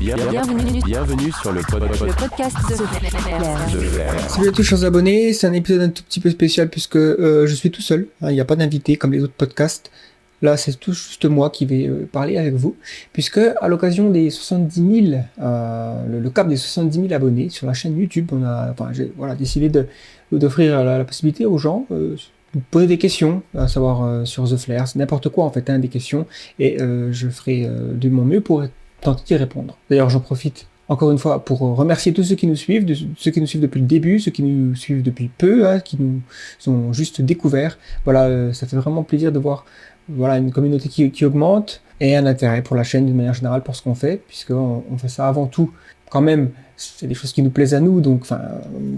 Bienvenue sur le podcast de Flair. Salut à tous chers abonnés, c'est un épisode un tout petit peu spécial puisque je suis tout seul, il n'y a pas d'invité comme les autres podcasts. Là c'est tout juste moi qui vais parler avec vous, puisque à l'occasion des 70 000, le cap des 70 000 abonnés sur la chaîne YouTube, j'ai décidé d'offrir la possibilité aux gens de poser des questions, à savoir sur The Flair, c'est n'importe quoi en fait, des questions, et je ferai de mon mieux pour tenter d'y répondre. D'ailleurs j'en profite encore une fois pour remercier tous ceux qui nous suivent, ceux qui nous suivent depuis le début, ceux qui nous suivent depuis peu, qui nous ont juste découverts. Voilà, ça fait vraiment plaisir de voir une communauté qui augmente et un intérêt pour la chaîne d'une manière générale pour ce qu'on fait, puisqu'on fait ça avant tout. Quand même, c'est des choses qui nous plaisent à nous, donc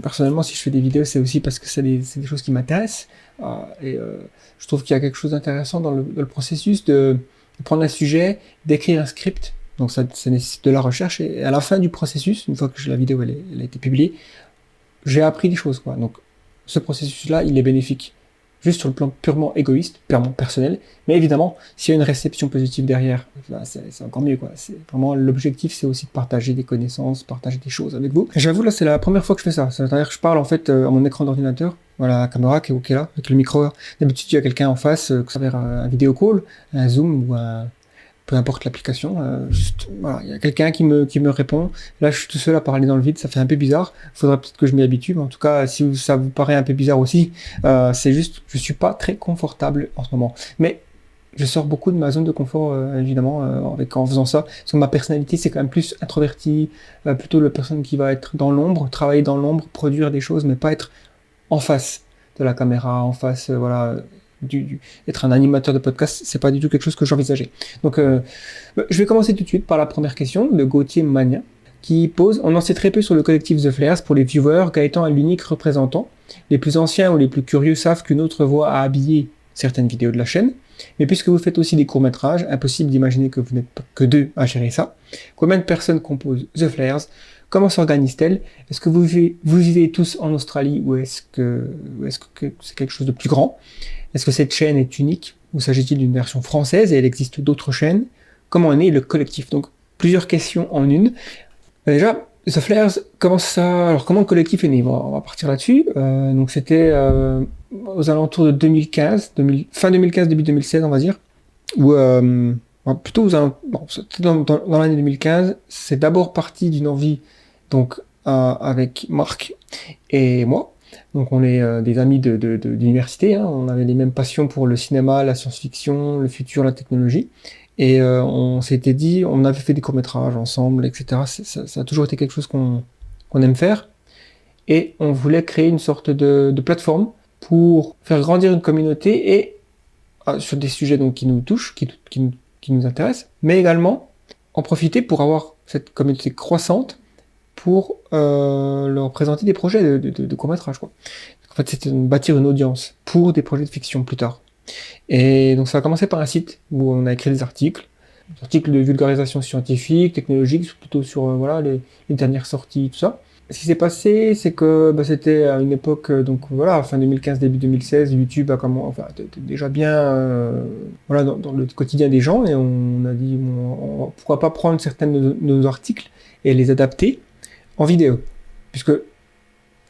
personnellement, si je fais des vidéos, c'est aussi parce que c'est des choses qui m'intéressent. Je trouve qu'il y a quelque chose d'intéressant dans le processus de prendre un sujet, d'écrire un script. Donc ça nécessite de la recherche, et à la fin du processus, une fois que la vidéo elle a été publiée, j'ai appris des choses, quoi. Donc ce processus-là, il est bénéfique juste sur le plan purement égoïste, purement personnel, mais évidemment, s'il y a une réception positive derrière, c'est encore mieux, quoi. C'est vraiment l'objectif, c'est aussi de partager des connaissances, partager des choses avec vous. J'avoue, là, c'est la première fois que je fais ça. C'est-à-dire que je parle en fait à mon écran d'ordinateur, voilà, la caméra qui est là, avec le micro. D'habitude, il y a quelqu'un en face, que ça va un vidéo call, un Zoom ou peu importe l'application, il y a quelqu'un qui me répond. Là, je suis tout seul à parler dans le vide, ça fait un peu bizarre. Faudrait peut-être que je m'y habitue, mais en tout cas, si ça vous paraît un peu bizarre aussi, c'est juste, je suis pas très confortable en ce moment. Mais je sors beaucoup de ma zone de confort, évidemment, en faisant ça. Parce que ma personnalité, c'est quand même plus introverti, plutôt la personne qui va être dans l'ombre, travailler dans l'ombre, produire des choses, mais pas être en face de la caméra, en face, être un animateur de podcast, c'est pas du tout quelque chose que j'envisageais. Donc, je vais commencer tout de suite par la première question de Gauthier Mania, qui pose: on en sait très peu sur le collectif The Flairs pour les viewers, Gaëtan est l'unique représentant. Les plus anciens ou les plus curieux savent qu'une autre voix a habillé certaines vidéos de la chaîne, mais puisque vous faites aussi des courts-métrages, impossible d'imaginer que vous n'êtes pas que deux à gérer ça. Combien de personnes composent The Flairs? Comment s'organise-t-elle? Est-ce que vous vivez tous en Australie, ou est-ce que c'est quelque chose de plus grand? Est-ce que cette chaîne est unique, ou s'agit-il d'une version française et il existe d'autres chaînes? Comment est né le collectif? Donc, plusieurs questions en une. Déjà, The Flairs, comment le collectif est né? On va partir là-dessus. Donc, c'était aux alentours de 2015, fin 2015, début 2016, on va dire. Plutôt c'était dans l'année 2015. C'est d'abord parti d'une envie, donc, avec Marc et moi. Donc on est des amis d'université, on avait les mêmes passions pour le cinéma, la science-fiction, le futur, la technologie, et on s'était dit, on avait fait des courts-métrages ensemble, etc. Ça a toujours été quelque chose qu'on aime faire, et on voulait créer une sorte de plateforme pour faire grandir une communauté, et sur des sujets donc qui nous touchent, qui nous intéressent, mais également en profiter pour avoir cette communauté croissante, pour leur présenter des projets de court-métrage, quoi. En fait, c'était bâtir une audience pour des projets de fiction plus tard. Et donc ça a commencé par un site où on a écrit des articles de vulgarisation scientifique, technologique, plutôt sur les dernières sorties, tout ça. Ce qui s'est passé, c'est que c'était à une époque, fin 2015, début 2016, YouTube était déjà bien dans le quotidien des gens, et on a dit pourquoi pas prendre certains de nos articles et les adapter en vidéo, puisque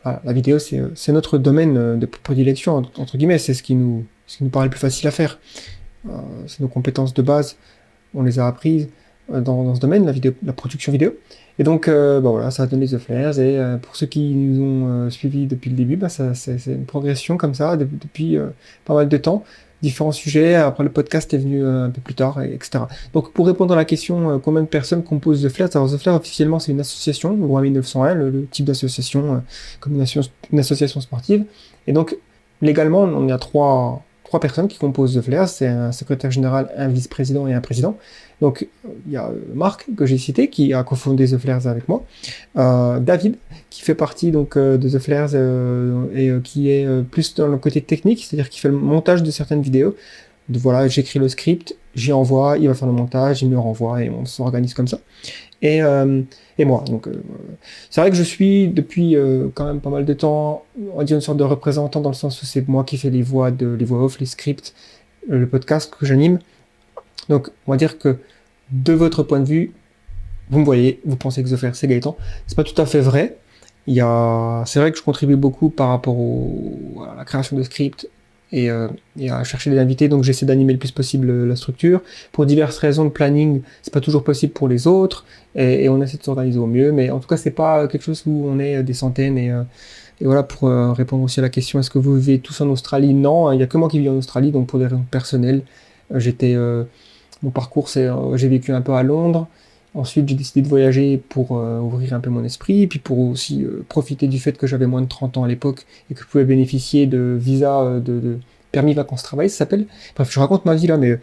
la vidéo c'est notre domaine de prédilection, entre guillemets, c'est ce qui nous paraît le plus facile à faire. C'est nos compétences de base, on les a apprises dans ce domaine, la production vidéo. Et donc ça a donné The Flairs, et pour ceux qui nous ont suivis depuis le début, c'est une progression comme ça depuis pas mal de temps. Différents sujets, après le podcast est venu un peu plus tard, etc. Donc pour répondre à la question combien de personnes composent The Flairs, alors The Flairs officiellement c'est une association, loi 1901, le type d'association comme une association sportive, et donc légalement on y a trois personnes qui composent The Flairs, c'est un secrétaire général, un vice-président et un président. Donc il y a Marc que j'ai cité qui a cofondé The Flairs avec moi, David qui fait partie donc de The Flairs et qui est plus dans le côté technique, c'est-à-dire qui fait le montage de certaines vidéos. J'écris le script, j'y envoie, il va faire le montage, il me le renvoie, et on s'organise comme ça. Et moi, donc c'est vrai que je suis depuis quand même pas mal de temps, on va dire une sorte de représentant, dans le sens où c'est moi qui fais les voix off, les scripts, le podcast que j'anime. Donc on va dire que de votre point de vue, Vous me voyez, vous pensez que The Flair, c'est Gaëtan. C'est pas tout à fait vrai. C'est vrai que je contribue beaucoup par rapport à la création de scripts et à chercher des invités, donc j'essaie d'animer le plus possible la structure. Pour diverses raisons de planning, c'est pas toujours possible pour les autres, et on essaie de s'organiser au mieux, mais en tout cas, c'est pas quelque chose où on est des centaines, et voilà, pour répondre aussi à la question, est-ce que vous vivez tous en Australie? Non, il y a que moi qui vis en Australie, donc pour des raisons personnelles, mon parcours, j'ai vécu un peu à Londres. Ensuite, j'ai décidé de voyager pour ouvrir un peu mon esprit, et puis pour aussi profiter du fait que j'avais moins de 30 ans à l'époque et que je pouvais bénéficier de visa, de permis vacances-travail, ça s'appelle. Bref, je raconte ma vie là, mais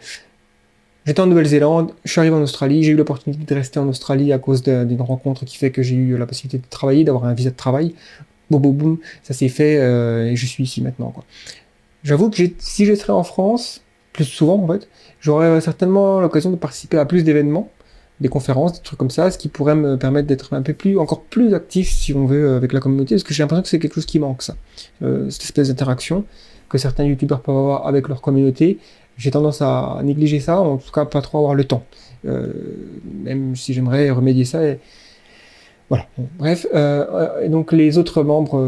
j'étais en Nouvelle-Zélande, je suis arrivé en Australie, j'ai eu l'opportunité de rester en Australie à cause d'une rencontre qui fait que j'ai eu la possibilité de travailler, d'avoir un visa de travail. Boum, boum, boum, ça s'est fait et je suis ici maintenant, quoi. J'avoue que si je serais en France, plus souvent en fait, j'aurais certainement l'occasion de participer à plus d'événements, des conférences, des trucs comme ça, ce qui pourrait me permettre d'être encore plus actif, si on veut, avec la communauté, parce que j'ai l'impression que c'est quelque chose qui manque, ça. Cette espèce d'interaction que certains youtubeurs peuvent avoir avec leur communauté. J'ai tendance à négliger ça, en tout cas pas trop avoir le temps. Même si j'aimerais remédier ça. Voilà. Bon, bref, et donc les autres membres,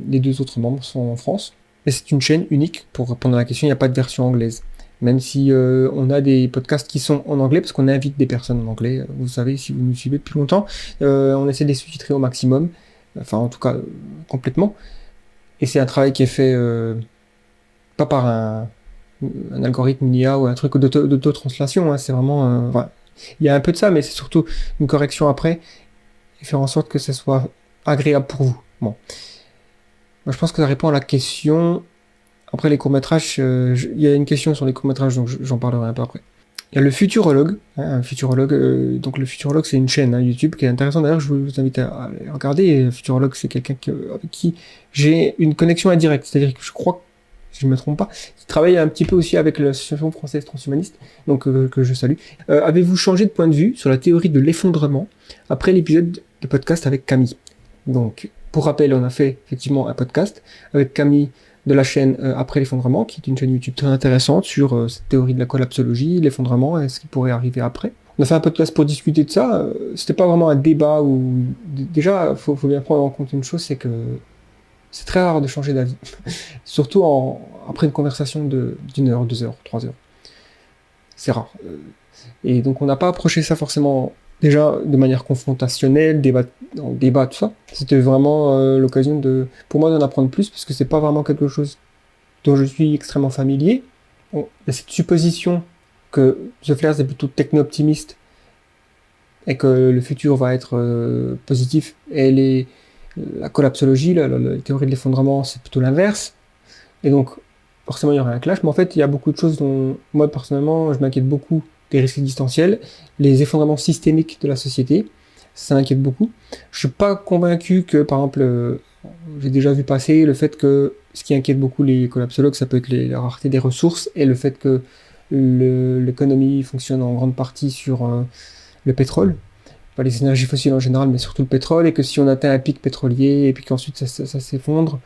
les deux autres membres sont en France. Et c'est une chaîne unique. Pour répondre à la question, il n'y a pas de version anglaise. Même si on a des podcasts qui sont en anglais, parce qu'on invite des personnes en anglais. Vous savez, si vous nous suivez depuis longtemps, on essaie de les sous-titrer au maximum. Enfin, en tout cas, complètement. Et c'est un travail qui est fait pas par un algorithme, une IA ou un truc d'auto-translation. Hein. C'est vraiment... il y a un peu de ça, mais c'est surtout une correction après et faire en sorte que ce soit agréable pour vous. Bon. Moi, je pense que ça répond à la question. Après les courts-métrages, il y a une question sur les courts-métrages, donc j'en parlerai un peu après. Il y a le Futurologue. Un Futurologue, donc le Futurologue, c'est une chaîne YouTube qui est intéressante. D'ailleurs, je vous invite à regarder. Et le Futurologue, c'est quelqu'un avec qui j'ai une connexion indirecte. C'est-à-dire que je crois, si je ne me trompe pas, qui travaille un petit peu aussi avec l'Association française transhumaniste, donc que je salue. Avez-vous changé de point de vue sur la théorie de l'effondrement après l'épisode de podcast avec Camille? Donc, pour rappel, on a fait effectivement un podcast avec Camille de la chaîne Après l'effondrement, qui est une chaîne YouTube très intéressante sur cette théorie de la collapsologie, l'effondrement et ce qui pourrait arriver après. On a fait un podcast pour discuter de ça. C'était pas vraiment un débat où... Déjà, faut bien prendre en compte une chose, c'est que c'est très rare de changer d'avis. Surtout après une conversation d'une heure, 2 heures, 3 heures. C'est rare. Et donc on n'a pas approché ça forcément déjà de manière confrontationnelle, débat, tout ça. C'était vraiment l'occasion pour moi d'en apprendre plus, parce que c'est pas vraiment quelque chose dont je suis extrêmement familier. Bon, il y a cette supposition que The Flair est plutôt techno-optimiste et que le futur va être positif, et la collapsologie, la théorie de l'effondrement, c'est plutôt l'inverse. Et donc, forcément, il y aurait un clash, mais en fait, il y a beaucoup de choses dont, moi, personnellement, je m'inquiète beaucoup des risques existentiels, les effondrements systémiques de la société, ça m'inquiète beaucoup. Je suis pas convaincu que, par exemple, j'ai déjà vu passer le fait que ce qui inquiète beaucoup les collapsologues, ça peut être la rareté des ressources et le fait que l'économie fonctionne en grande partie sur le pétrole, pas les énergies fossiles en général, mais surtout le pétrole, et que si on atteint un pic pétrolier et puis qu'ensuite ça s'effondre,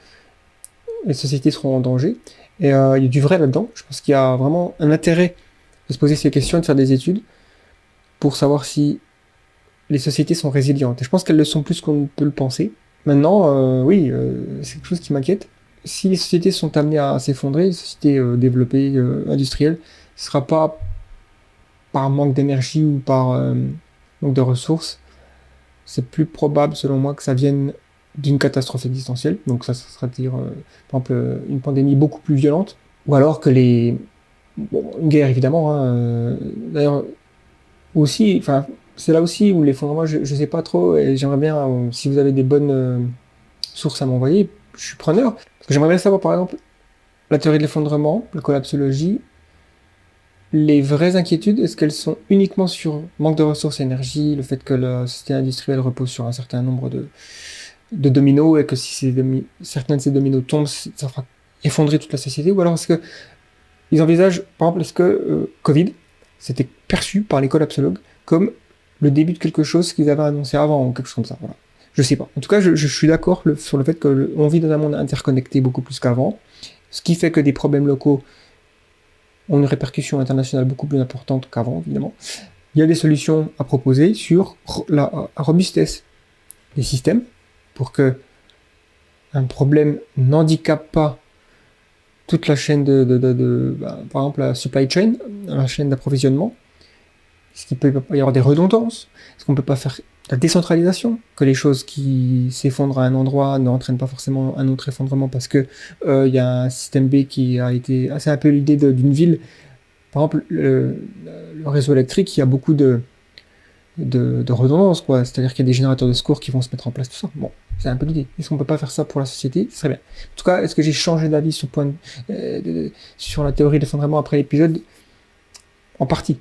les sociétés seront en danger. Et il y a du vrai là-dedans. Je pense qu'il y a vraiment un intérêt de se poser ces questions et de faire des études pour savoir si les sociétés sont résilientes. Et je pense qu'elles le sont plus qu'on ne peut le penser. Maintenant, oui, c'est quelque chose qui m'inquiète. Si les sociétés sont amenées à s'effondrer, les sociétés développées, industrielles, ce ne sera pas par manque d'énergie ou par manque de ressources. C'est plus probable, selon moi, que ça vienne d'une catastrophe existentielle. Donc ça sera dire, par exemple, une pandémie beaucoup plus violente. Ou alors que une guerre, évidemment. Hein, d'ailleurs, aussi, enfin, c'est là aussi où l'effondrement, je sais pas trop, et j'aimerais bien, si vous avez des bonnes sources à m'envoyer, je suis preneur. Parce que j'aimerais bien savoir, par exemple, la théorie de l'effondrement, la collapsologie, les vraies inquiétudes, est-ce qu'elles sont uniquement sur manque de ressources et énergie, le fait que la société industrielle repose sur un certain nombre de dominos, et que si certains de ces dominos tombent, ça fera effondrer toute la société, ou alors est-ce que ils envisagent, par exemple, est-ce que Covid, c'était perçu par les collapsologues comme le début de quelque chose qu'ils avaient annoncé avant, ou quelque chose comme ça, voilà. Je sais pas. En tout cas, je suis d'accord sur le fait qu'on vit dans un monde interconnecté beaucoup plus qu'avant, ce qui fait que des problèmes locaux ont une répercussion internationale beaucoup plus importante qu'avant, évidemment. il y a des solutions à proposer sur la robustesse des systèmes pour que un problème n'handicape pas toute la chaîne par exemple la supply chain, la chaîne d'approvisionnement. Est-ce qu'il peut y avoir des redondances? Est-ce qu'on peut pas faire la décentralisation? Que les choses qui s'effondrent à un endroit n'entraînent pas forcément un autre effondrement parce que il y a un système B qui a été... C'est un peu l'idée d'une ville. Par exemple, le réseau électrique, il y a beaucoup de redondance, quoi. C'est-à-dire qu'il y a des générateurs de secours qui vont se mettre en place, tout ça. Bon, c'est un peu l'idée. Est-ce qu'on peut pas faire ça pour la société? Ce serait bien. En tout cas, est-ce que j'ai changé d'avis sur la théorie de l'effondrement après l'épisode? En partie.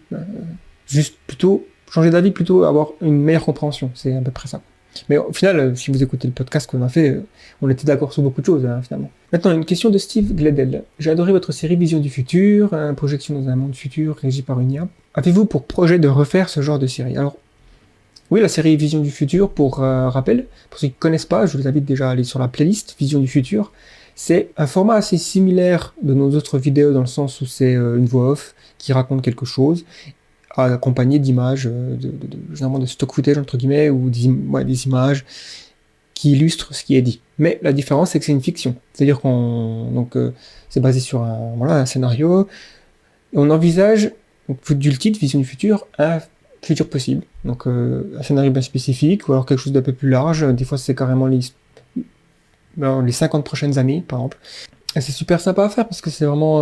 Juste plutôt, changer d'avis, plutôt avoir une meilleure compréhension. C'est à peu près ça. Mais au final, si vous écoutez le podcast qu'on a fait, on était d'accord sur beaucoup de choses, finalement. Maintenant, une question de Steve Gledel. J'ai adoré votre série Vision du futur, projection dans un monde futur régi par une IA. Avez-vous pour projet de refaire ce genre de série? Alors, oui, la série Vision du futur, pour rappel, pour ceux qui ne connaissent pas, je vous invite déjà à aller sur la playlist Vision du futur. C'est un format assez similaire de nos autres vidéos dans le sens où c'est une voix off qui raconte quelque chose, accompagné d'images, généralement de stock footage entre guillemets, ou des images qui illustrent ce qui est dit. Mais la différence, c'est que c'est une fiction. C'est-à-dire c'est basé sur un scénario, et on envisage, du titre, Vision du futur, un futur possible. Donc un scénario bien spécifique, ou alors quelque chose d'un peu plus large. Des fois, c'est carrément les 50 prochaines années, par exemple. Et c'est super sympa à faire, parce que c'est vraiment...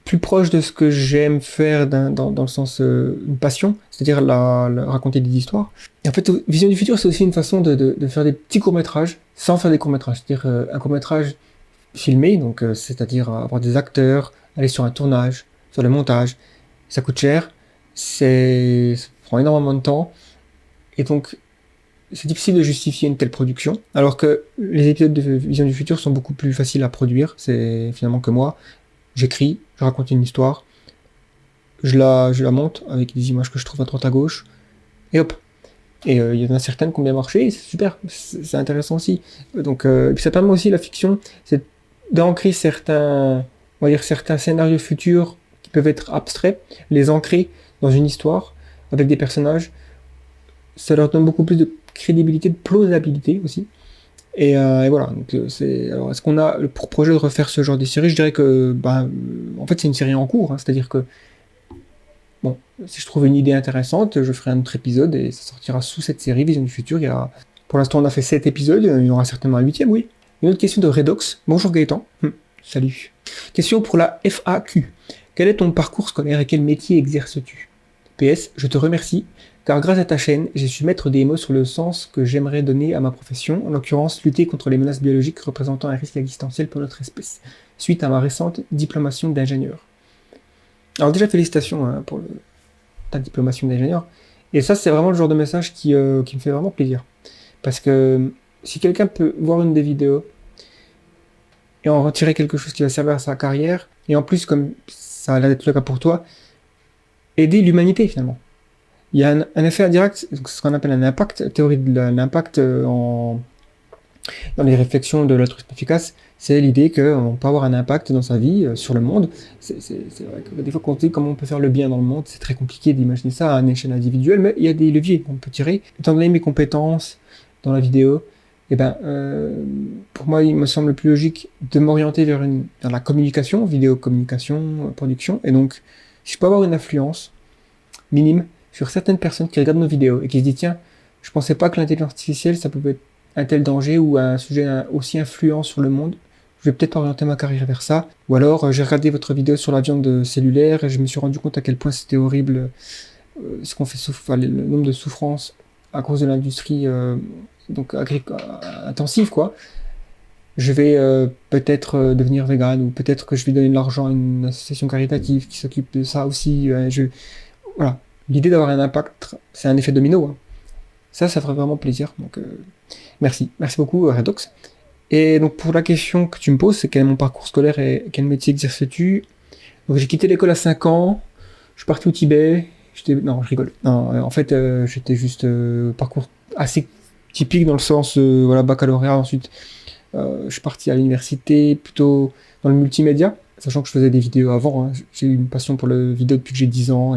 plus proche de ce que j'aime faire dans le sens une passion, c'est-à-dire raconter des histoires. Et en fait, Vision du futur, c'est aussi une façon de faire des petits courts-métrages sans faire des courts-métrages. C'est-à-dire un court-métrage filmé, donc c'est-à-dire avoir des acteurs, aller sur un tournage, sur le montage. Ça coûte cher, ça prend énormément de temps, et donc c'est difficile de justifier une telle production, alors que les épisodes de Vision du futur sont beaucoup plus faciles à produire. C'est finalement que moi, j'écris, je raconte une histoire, je la monte avec des images que je trouve à droite à gauche, et hop. Et il y en a certaines qui ont bien marché, et c'est super, c'est intéressant aussi. Donc, et puis ça permet aussi, la fiction, c'est d'ancrer certains scénarios futurs qui peuvent être abstraits, les ancrer dans une histoire, avec des personnages. Ça leur donne beaucoup plus de crédibilité, de plausibilité aussi. Et voilà, donc alors est-ce qu'on a pour projet de refaire ce genre de série? Je dirais que en fait c'est une série en cours, c'est-à-dire que bon, si je trouve une idée intéressante, je ferai un autre épisode et ça sortira sous cette série Vision du futur. Pour l'instant on a fait 7 épisodes, il y aura certainement un 8e, oui. Une autre question de Redox. Bonjour Gaëtan. Salut. Question pour la FAQ. Quel est ton parcours scolaire et quel métier exerces-tu? PS, je te remercie, car grâce à ta chaîne, j'ai su mettre des mots sur le sens que j'aimerais donner à ma profession, en l'occurrence lutter contre les menaces biologiques représentant un risque existentiel pour notre espèce, suite à ma récente diplomation d'ingénieur. Alors déjà, félicitations pour ta diplomation d'ingénieur. Et ça, c'est vraiment le genre de message qui me fait vraiment plaisir. Parce que si quelqu'un peut voir une des vidéos et en retirer quelque chose qui va servir à sa carrière, et en plus, comme ça a l'air d'être le cas pour toi, aider l'humanité finalement. Il y a un effet indirect, ce qu'on appelle un impact, théorie de l'impact dans les réflexions de l'altruisme efficace, c'est l'idée qu'on peut avoir un impact dans sa vie, sur le monde. C'est vrai que des fois quand on dit comment on peut faire le bien dans le monde, c'est très compliqué d'imaginer ça à une échelle individuelle, mais il y a des leviers qu'on peut tirer. Étant donné mes compétences dans la vidéo, pour moi il me semble plus logique de m'orienter vers la communication, vidéo communication, production, et donc si je peux avoir une influence minime sur certaines personnes qui regardent nos vidéos et qui se disent tiens, je pensais pas que l'intelligence artificielle ça pouvait être un tel danger ou un sujet aussi influent sur le monde, je vais peut-être orienter ma carrière vers ça. Ou alors j'ai regardé votre vidéo sur la viande cellulaire et je me suis rendu compte à quel point c'était horrible ce qu'on fait le nombre de souffrances à cause de l'industrie intensive quoi. Je vais peut-être devenir vegan, ou peut-être que je vais donner de l'argent à une association caritative qui s'occupe de ça aussi. Voilà. L'idée d'avoir un impact, c'est un effet domino. Ça ferait vraiment plaisir. Donc, merci beaucoup, Redox. Et donc, pour la question que tu me poses, c'est quel est mon parcours scolaire et quel métier exerces-tu? Donc, j'ai quitté l'école à 5 ans, je suis parti au Tibet. Non, je rigole. Non, en fait, j'étais juste parcours assez typique dans le sens, baccalauréat, ensuite. Je suis parti à l'université plutôt dans le multimédia, sachant que je faisais des vidéos avant. J'ai eu une passion pour le vidéo depuis que j'ai 10 ans.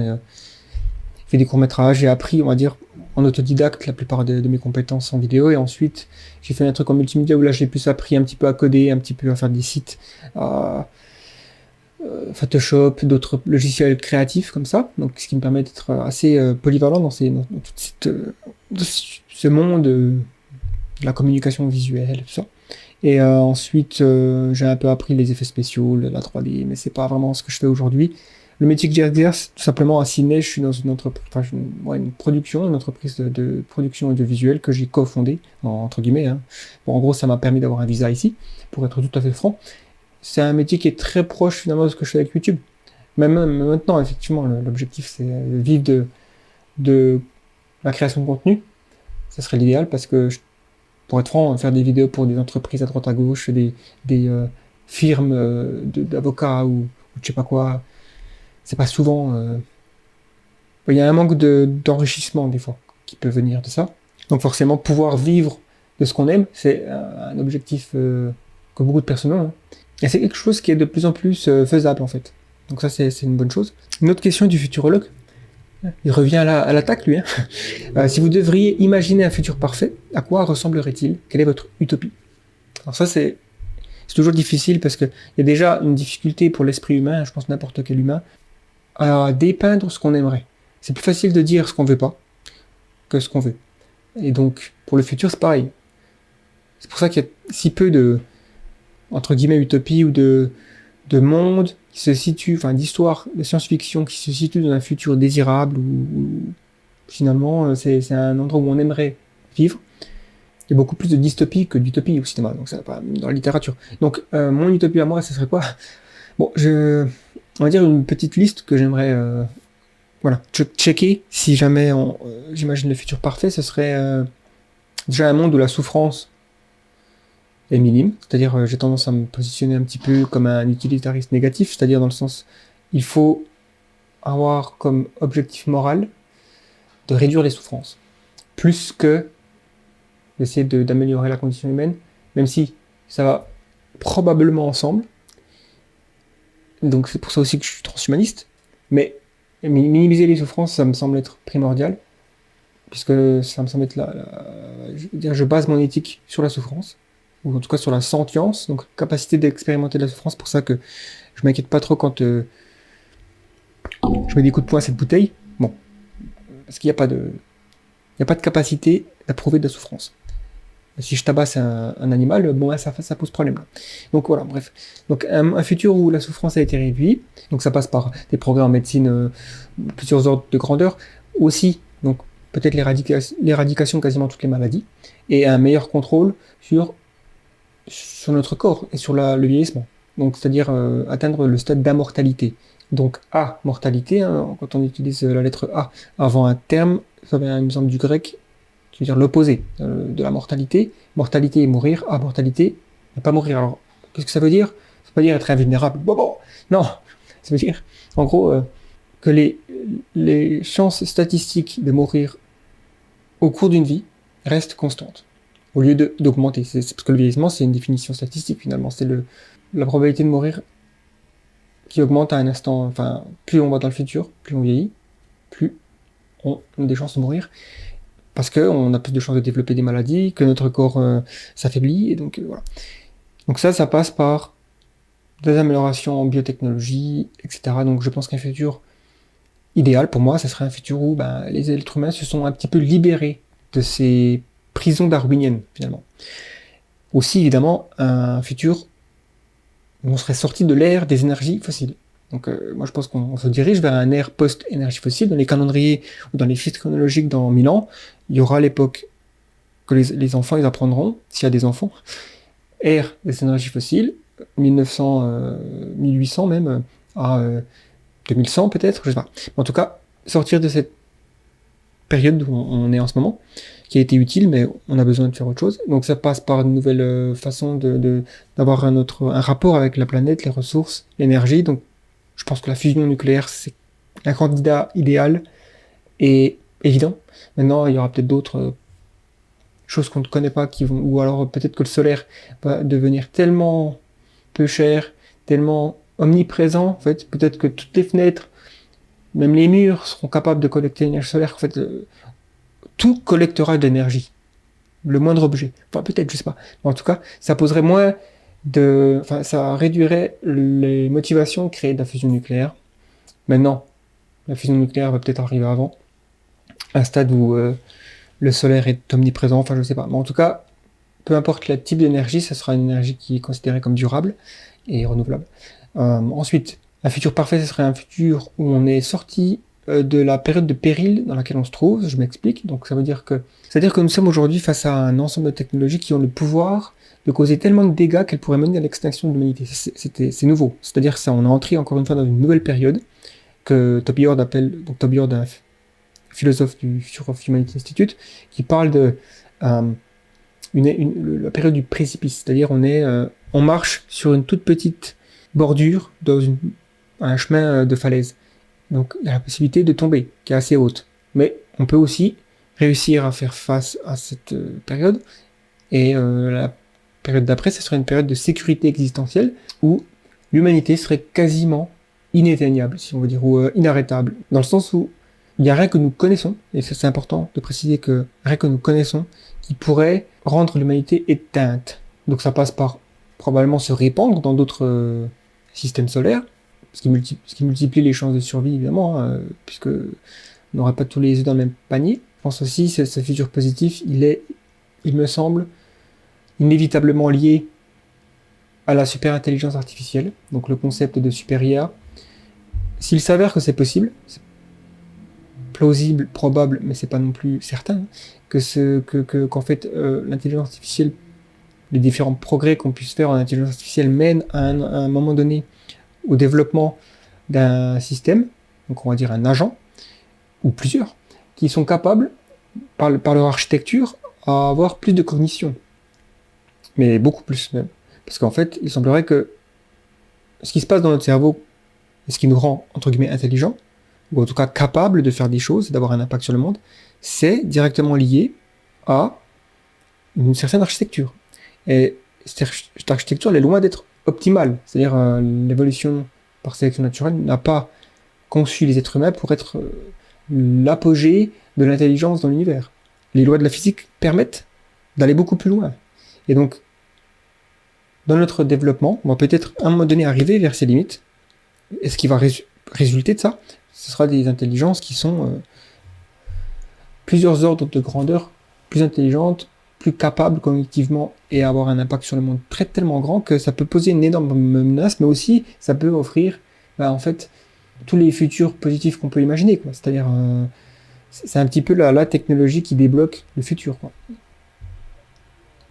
fait des courts-métrages, j'ai appris, on va dire, en autodidacte la plupart de mes compétences en vidéo, et ensuite j'ai fait un truc en multimédia où là j'ai plus appris un petit peu à coder, un petit peu à faire des sites, à Photoshop, d'autres logiciels créatifs comme ça, donc ce qui me permet d'être assez polyvalent dans dans ce monde de la communication visuelle, tout ça. Et ensuite, j'ai un peu appris les effets spéciaux, la 3D, mais c'est pas vraiment ce que je fais aujourd'hui. Le métier que j'exerce, tout simplement à Sydney, je suis dans une entreprise, une entreprise de production audiovisuelle que j'ai cofondée, entre guillemets. Hein. Bon, en gros, ça m'a permis d'avoir un visa ici, pour être tout à fait franc. C'est un métier qui est très proche finalement de ce que je fais avec YouTube. Même maintenant, effectivement, l'objectif c'est de vivre de la création de contenu. Ça serait l'idéal parce que pour être franc, faire des vidéos pour des entreprises à droite à gauche, des firmes d'avocats ou je sais pas quoi, c'est pas souvent. Il y a un manque d'enrichissement des fois qui peut venir de ça. Donc forcément, pouvoir vivre de ce qu'on aime, c'est un objectif que beaucoup de personnes ont. Hein. Et c'est quelque chose qui est de plus en plus faisable en fait. Donc ça, c'est une bonne chose. Une autre question du futurologue. Il revient à l'attaque, lui. Hein. Si vous devriez imaginer un futur parfait, à quoi ressemblerait-il? Quelle est votre utopie? Alors ça, c'est toujours difficile parce qu'il y a déjà une difficulté pour l'esprit humain, je pense n'importe quel humain, à dépeindre ce qu'on aimerait. C'est plus facile de dire ce qu'on veut pas que ce qu'on veut. Et donc, pour le futur, c'est pareil. C'est pour ça qu'il y a si peu de, entre guillemets, utopie ou de monde qui se situe, enfin d'histoire de science-fiction qui se situe dans un futur désirable ou finalement c'est un endroit où on aimerait vivre. Il y a beaucoup plus de dystopie que d'utopie au cinéma, donc ça pas dans la littérature. Donc mon utopie à moi, ce serait quoi? Bon, on va dire une petite liste que j'aimerais checker si jamais j'imagine le futur parfait, ce serait déjà un monde où la souffrance est minime, c'est-à-dire j'ai tendance à me positionner un petit peu comme un utilitariste négatif, c'est-à-dire dans le sens il faut avoir comme objectif moral de réduire les souffrances, plus que d'essayer d'améliorer la condition humaine, même si ça va probablement ensemble. Donc c'est pour ça aussi que je suis transhumaniste, mais minimiser les souffrances, ça me semble être primordial, puisque ça me semble être je base mon éthique sur la souffrance, ou en tout cas sur la sentience, donc capacité d'expérimenter de la souffrance, pour ça que je m'inquiète pas trop quand je mets des coups de poing à cette bouteille, bon, parce qu'il n'y a pas de capacité d'approuver de la souffrance. Si je tabasse un animal, bon, ça pose problème. Là. Donc voilà, bref. Donc un futur où la souffrance a été réduite, donc ça passe par des progrès en médecine, plusieurs ordres de grandeur, aussi, donc peut-être l'éradication de quasiment toutes les maladies, et un meilleur contrôle sur notre corps et sur le vieillissement. Donc c'est-à-dire atteindre le stade d'immortalité. Donc mortalité, hein, quand on utilise la lettre A avant un terme, ça vient il me semble du grec, qui veut dire l'opposé de la mortalité. Mortalité et mourir, mortalité, ne pas mourir. Alors, qu'est-ce que ça veut dire? Ça veut pas dire être invulnérable. Bon. Non, ça veut dire, en gros, que les chances statistiques de mourir au cours d'une vie restent constantes, au lieu d'augmenter. C'est parce que le vieillissement, c'est une définition statistique finalement. C'est la probabilité de mourir qui augmente à un instant. Enfin, plus on va dans le futur, plus on vieillit, plus on a des chances de mourir. Parce qu'on a plus de chances de développer des maladies, que notre corps s'affaiblit, et donc voilà. Donc ça passe par des améliorations en biotechnologie, etc. Donc je pense qu'un futur idéal, pour moi, ça serait un futur où les êtres humains se sont un petit peu libérés de ces prisons darwiniennes, finalement. Aussi, évidemment, un futur où on serait sorti de l'ère des énergies fossiles. Donc moi je pense qu'on se dirige vers un ère post-énergie fossile. Dans les calendriers ou dans les fiches chronologiques dans 1000 ans, il y aura l'époque que les enfants ils apprendront, s'il y a des enfants, ère des énergies fossiles, 1900, 1800 même, à 2100 peut-être, je sais pas. En tout cas, sortir de cette période où on est en ce moment, qui a été utile, mais on a besoin de faire autre chose. Donc ça passe par une nouvelle façon d'avoir un rapport avec la planète, les ressources, l'énergie. Donc je pense que la fusion nucléaire, c'est un candidat idéal et évident. Maintenant, il y aura peut-être d'autres choses qu'on ne connaît pas ou alors peut-être que le solaire va devenir tellement peu cher, tellement omniprésent, en fait. Peut-être que toutes les fenêtres même les murs seront capables de collecter l'énergie solaire. En fait, tout collectera de l'énergie. Le moindre objet. Enfin, peut-être, je sais pas. Mais en tout cas, ça poserait moins enfin, ça réduirait les motivations de créer de la fusion nucléaire. Maintenant, la fusion nucléaire va peut-être arriver avant, à un stade où le solaire est omniprésent, enfin je sais pas. Mais en tout cas, peu importe le type d'énergie, ça sera une énergie qui est considérée comme durable et renouvelable. Ensuite, un futur parfait, ce serait un futur où on est sorti de la période de péril dans laquelle on se trouve. Je m'explique. Donc ça veut dire que nous sommes aujourd'hui face à un ensemble de technologies qui ont le pouvoir de causer tellement de dégâts qu'elles pourraient mener à l'extinction de l'humanité. C'est nouveau. C'est-à-dire ça, on est entré encore une fois dans une nouvelle période que Toby Ord appelle, donc Toby Ord, un philosophe du Future of Humanity Institute, qui parle de la période du précipice. C'est-à-dire on marche sur une toute petite bordure dans un chemin de falaise. Donc il y a la possibilité de tomber, qui est assez haute. Mais on peut aussi réussir à faire face à cette période. Et la période d'après, ce serait une période de sécurité existentielle où l'humanité serait quasiment inatteignable, si on veut dire, ou inarrêtable. Dans le sens où il n'y a rien que nous connaissons, et c'est important de préciser que rien que nous connaissons, qui pourrait rendre l'humanité éteinte. Donc ça passe par probablement se répandre dans d'autres systèmes solaires, ce qui multiplie les chances de survie, évidemment, puisque on n'aura pas tous les œufs dans le même panier. Je pense aussi que ce futur positif, il me semble, inévitablement lié à la super-intelligence artificielle, donc le concept de super-IA. S'il s'avère que c'est possible, c'est plausible, probable, mais c'est pas non plus certain, qu'en fait l'intelligence artificielle, les différents progrès qu'on puisse faire en intelligence artificielle mènent à un moment donné au développement d'un système, donc on va dire un agent, ou plusieurs, qui sont capables, par leur architecture, à avoir plus de cognition. Mais beaucoup plus même. Parce qu'en fait, il semblerait que ce qui se passe dans notre cerveau, et ce qui nous rend, entre guillemets, intelligents, ou en tout cas capables de faire des choses, d'avoir un impact sur le monde, c'est directement lié à une certaine architecture. Et cette architecture, elle est loin d'être optimale. C'est-à-dire, l'évolution par sélection naturelle n'a pas conçu les êtres humains pour être l'apogée de l'intelligence dans l'univers. Les lois de la physique permettent d'aller beaucoup plus loin. Et donc, dans notre développement, on va peut-être à un moment donné arriver vers ces limites. Et ce qui va résulter de ça, ce sera des intelligences qui sont plusieurs ordres de grandeur, plus intelligentes, plus capables cognitivement et avoir un impact sur le monde tellement grand que ça peut poser une énorme menace, mais aussi ça peut offrir en fait tous les futurs positifs qu'on peut imaginer, quoi. C'est-à-dire c'est un petit peu la technologie qui débloque le futur, quoi.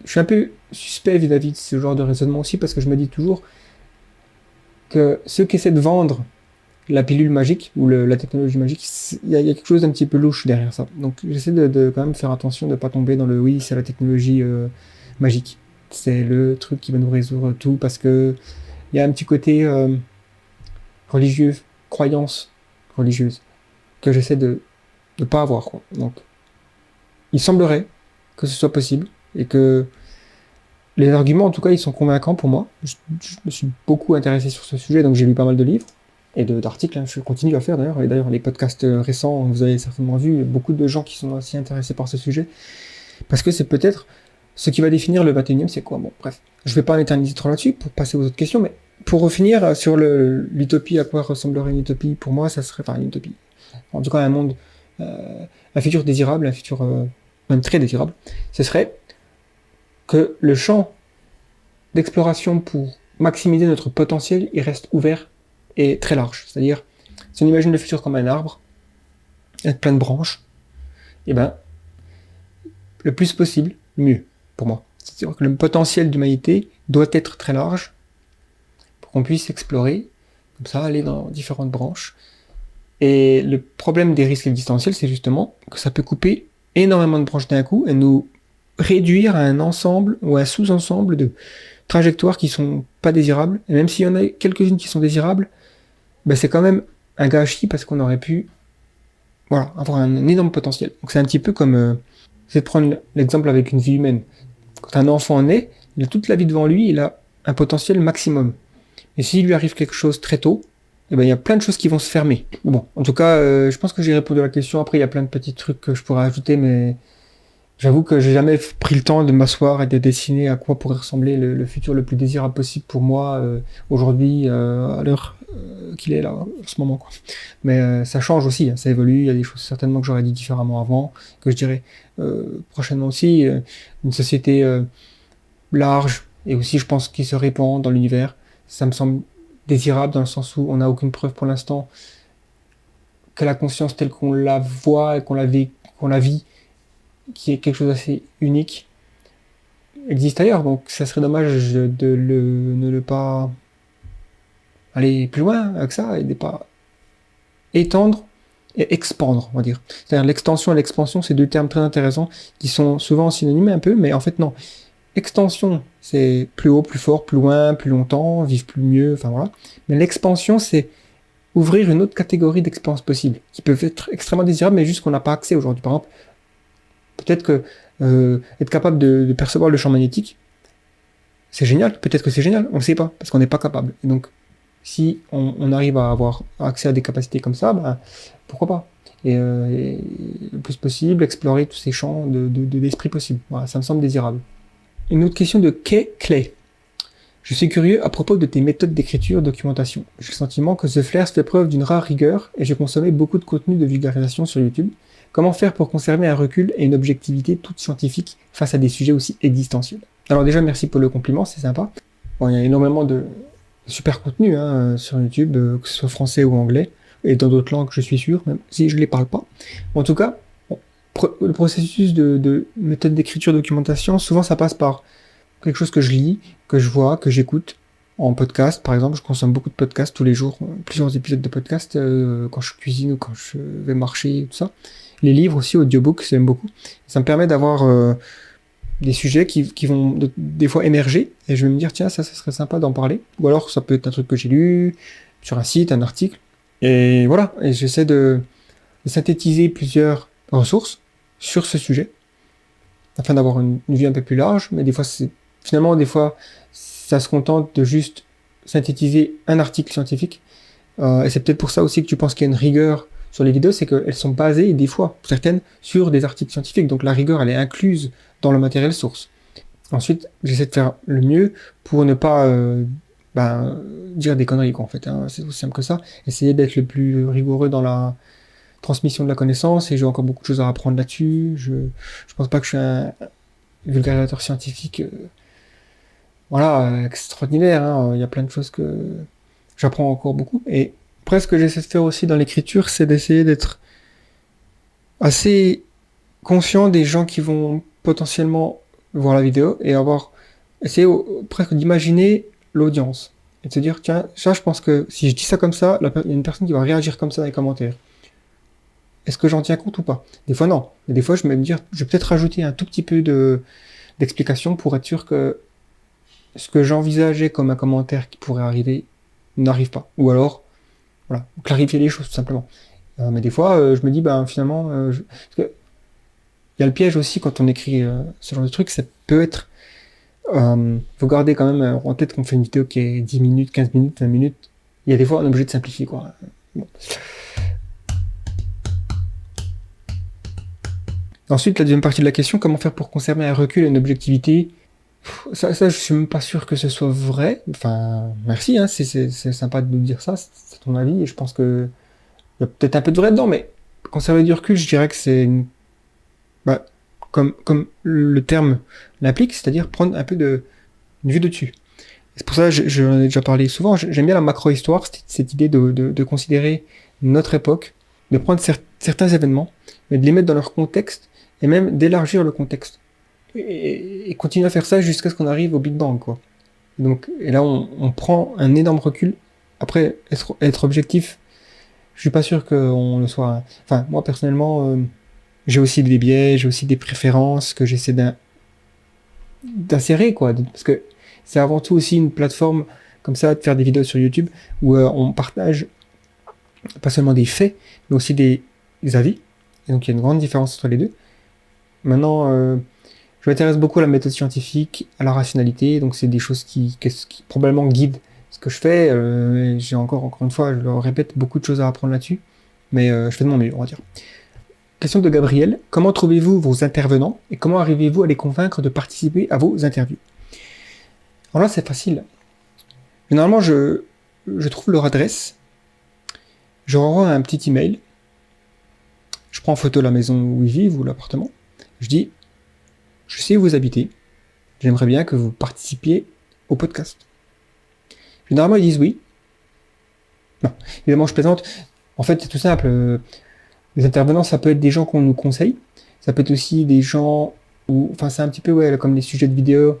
Je suis un peu suspect vis-à-vis de ce genre de raisonnement aussi parce que je me dis toujours que ceux qui essaient de vendre la pilule magique ou la technologie magique, il y a quelque chose d'un petit peu louche derrière ça. Donc j'essaie de quand même faire attention de ne pas tomber dans le oui, c'est la technologie magique. C'est le truc qui va nous résoudre tout parce que il y a un petit côté religieux, croyance religieuse que j'essaie de ne pas avoir, quoi. Donc il semblerait que ce soit possible et que les arguments, en tout cas, ils sont convaincants pour moi. Je me suis beaucoup intéressé sur ce sujet, donc j'ai lu pas mal de livres et d'articles, hein. Je continue à faire d'ailleurs. Et d'ailleurs, les podcasts récents, vous avez certainement vu beaucoup de gens qui sont aussi intéressés par ce sujet. Parce que c'est peut-être ce qui va définir le 21e siècle, quoi. Bon, bref. Je vais pas m'éterniser trop là-dessus pour passer aux autres questions, mais pour revenir sur l'utopie, à quoi ressemblerait une utopie, pour moi, ça serait, enfin, une utopie. En tout cas, un monde, un futur désirable, un futur même très désirable. Ce serait que le champ d'exploration pour maximiser notre potentiel, il reste ouvert et très large. C'est-à-dire, si on imagine le futur comme un arbre, avec plein de branches, et ben, le plus possible, mieux, pour moi. C'est-à-dire que le potentiel d'humanité doit être très large pour qu'on puisse explorer, comme ça, aller dans différentes branches. Et le problème des risques existentiels, c'est justement que ça peut couper énormément de branches d'un coup et nous réduire à un ensemble ou un sous-ensemble de trajectoires qui sont pas désirables. Et même s'il y en a quelques-unes qui sont désirables, ben c'est quand même un gâchis parce qu'on aurait pu avoir un énorme potentiel. Donc c'est un petit peu comme, c'est de prendre l'exemple avec une vie humaine. Quand un enfant naît, il a toute la vie devant lui, il a un potentiel maximum. Et s'il lui arrive quelque chose très tôt, eh ben, il y a plein de choses qui vont se fermer. Bon, en tout cas, je pense que j'ai répondu à la question. Après, il y a plein de petits trucs que je pourrais ajouter, mais j'avoue que j'ai jamais pris le temps de m'asseoir et de dessiner à quoi pourrait ressembler le futur le plus désirable possible pour moi aujourd'hui, à l'heure qu'il est là, en ce moment, quoi. Mais ça change aussi, hein, ça évolue. Il y a des choses certainement que j'aurais dit différemment avant, que je dirais prochainement aussi. Une société large et aussi, je pense, qui se répand dans l'univers. Ça me semble désirable dans le sens où on n'a aucune preuve pour l'instant que la conscience telle qu'on la voit et qu'on la vit, qui est quelque chose d'assez unique, existe ailleurs. Donc ça serait dommage ne le pas aller plus loin avec ça et de pas étendre et expandre, on va dire. C'est-à-dire l'extension et l'expansion, c'est deux termes très intéressants qui sont souvent synonymes un peu, mais en fait non. Extension, c'est plus haut, plus fort, plus loin, plus longtemps, vivre plus mieux, enfin voilà. Mais l'expansion, c'est ouvrir une autre catégorie d'expériences possibles, qui peuvent être extrêmement désirables, mais juste qu'on n'a pas accès aujourd'hui. Par exemple, peut-être que être capable de percevoir le champ magnétique, c'est génial, peut-être que c'est génial, on ne sait pas, parce qu'on n'est pas capable. Et donc, si on arrive à avoir accès à des capacités comme ça, ben, pourquoi pas et le plus possible, explorer tous ces champs d'esprit possibles. Voilà, ça me semble désirable. Une autre question de Kay Clay. Je suis curieux à propos de tes méthodes d'écriture, documentation. J'ai le sentiment que The Flares fait preuve d'une rare rigueur et j'ai consommé beaucoup de contenu de vulgarisation sur YouTube. Comment faire pour conserver un recul et une objectivité toute scientifique face à des sujets aussi existentiels? Alors déjà, merci pour le compliment, c'est sympa. Bon, il y a énormément de super contenu sur YouTube, que ce soit français ou anglais, et dans d'autres langues, je suis sûr, même si je ne les parle pas. En tout cas, le processus de méthode d'écriture, documentation, souvent ça passe par quelque chose que je lis, que je vois, que j'écoute en podcast. Par exemple, je consomme beaucoup de podcasts tous les jours, plusieurs épisodes de podcasts quand je cuisine ou quand je vais marcher, tout ça. Les livres aussi, audiobooks, j'aime beaucoup. Ça me permet d'avoir des sujets qui vont des fois émerger et je vais me dire, tiens, ça serait sympa d'en parler. Ou alors, ça peut être un truc que j'ai lu sur un site, un article. Et voilà, et j'essaie de synthétiser plusieurs ressources sur ce sujet afin d'avoir une vue un peu plus large, mais des fois, ça se contente de juste synthétiser un article scientifique. Et c'est peut-être pour ça aussi que tu penses qu'il y a une rigueur sur les vidéos, c'est qu'elles sont basées, des fois, certaines, sur des articles scientifiques. Donc la rigueur, elle est incluse dans le matériel source. Ensuite, j'essaie de faire le mieux pour ne pas dire des conneries, quoi, en fait. C'est aussi simple que ça. Essayer d'être le plus rigoureux dans la transmission de la connaissance, et j'ai encore beaucoup de choses à apprendre là-dessus. Je pense pas que je suis un vulgarisateur scientifique extraordinaire. Il y a plein de choses que j'apprends encore beaucoup. Et après, ce que j'essaie de faire aussi dans l'écriture, c'est d'essayer d'être assez conscient des gens qui vont potentiellement voir la vidéo et essayer presque d'imaginer l'audience. Et de se dire, tiens, ça, je pense que si je dis ça comme ça, il y a une personne qui va réagir comme ça dans les commentaires. Est-ce que j'en tiens compte ou pas? Des fois, non. Mais des fois, je vais me dire, je vais peut-être rajouter un tout petit peu d'explication pour être sûr que ce que j'envisageais comme un commentaire qui pourrait arriver n'arrive pas. Ou alors, voilà, clarifier les choses, tout simplement. Mais des fois, je me dis, finalement, parce que il y a le piège aussi quand on écrit ce genre de truc, ça peut être... faut garder quand même en tête qu'on fait une vidéo qui est 10 minutes, 15 minutes, 20 minutes. Il y a des fois, on est obligé de simplifier, quoi. Bon. Ensuite, la deuxième partie de la question, comment faire pour conserver un recul et une objectivité? Ça, je suis même pas sûr que ce soit vrai. Enfin, merci, c'est sympa de nous dire ça, c'est ton avis, et je pense que il y a peut-être un peu de vrai dedans, mais conserver du recul, je dirais que c'est comme le terme l'implique, c'est-à-dire prendre un peu une vue de dessus. C'est pour ça que j'en ai déjà parlé souvent, j'aime bien la macro-histoire, cette idée de considérer notre époque, de prendre certains événements, mais de les mettre dans leur contexte, et même d'élargir le contexte. Et continuer à faire ça jusqu'à ce qu'on arrive au Big Bang, quoi. Et là, on prend un énorme recul. Après, être objectif, je suis pas sûr qu'on le soit. Enfin, moi, personnellement, j'ai aussi des biais, j'ai aussi des préférences que j'essaie d'insérer, quoi. Parce que c'est avant tout aussi une plateforme comme ça, de faire des vidéos sur YouTube, où on partage pas seulement des faits, mais aussi des avis. Et donc, il y a une grande différence entre les deux. Maintenant, je m'intéresse beaucoup à la méthode scientifique, à la rationalité, donc c'est des choses qui probablement guident ce que je fais. J'ai encore une fois, je le répète, beaucoup de choses à apprendre là-dessus. Mais je fais de mon mieux, on va dire. Question de Gabriel. Comment trouvez-vous vos intervenants et comment arrivez-vous à les convaincre de participer à vos interviews? Alors là, c'est facile. Généralement, je trouve leur adresse. Je leur envoie un petit email. Je prends en photo la maison où ils vivent ou l'appartement. Je dis, je sais où vous habitez. J'aimerais bien que vous participiez au podcast. Généralement, ils disent oui. Non, évidemment, je plaisante. En fait, c'est tout simple. Les intervenants, ça peut être des gens qu'on nous conseille. Ça peut être aussi des gens où, enfin, c'est un petit peu comme les sujets de vidéo.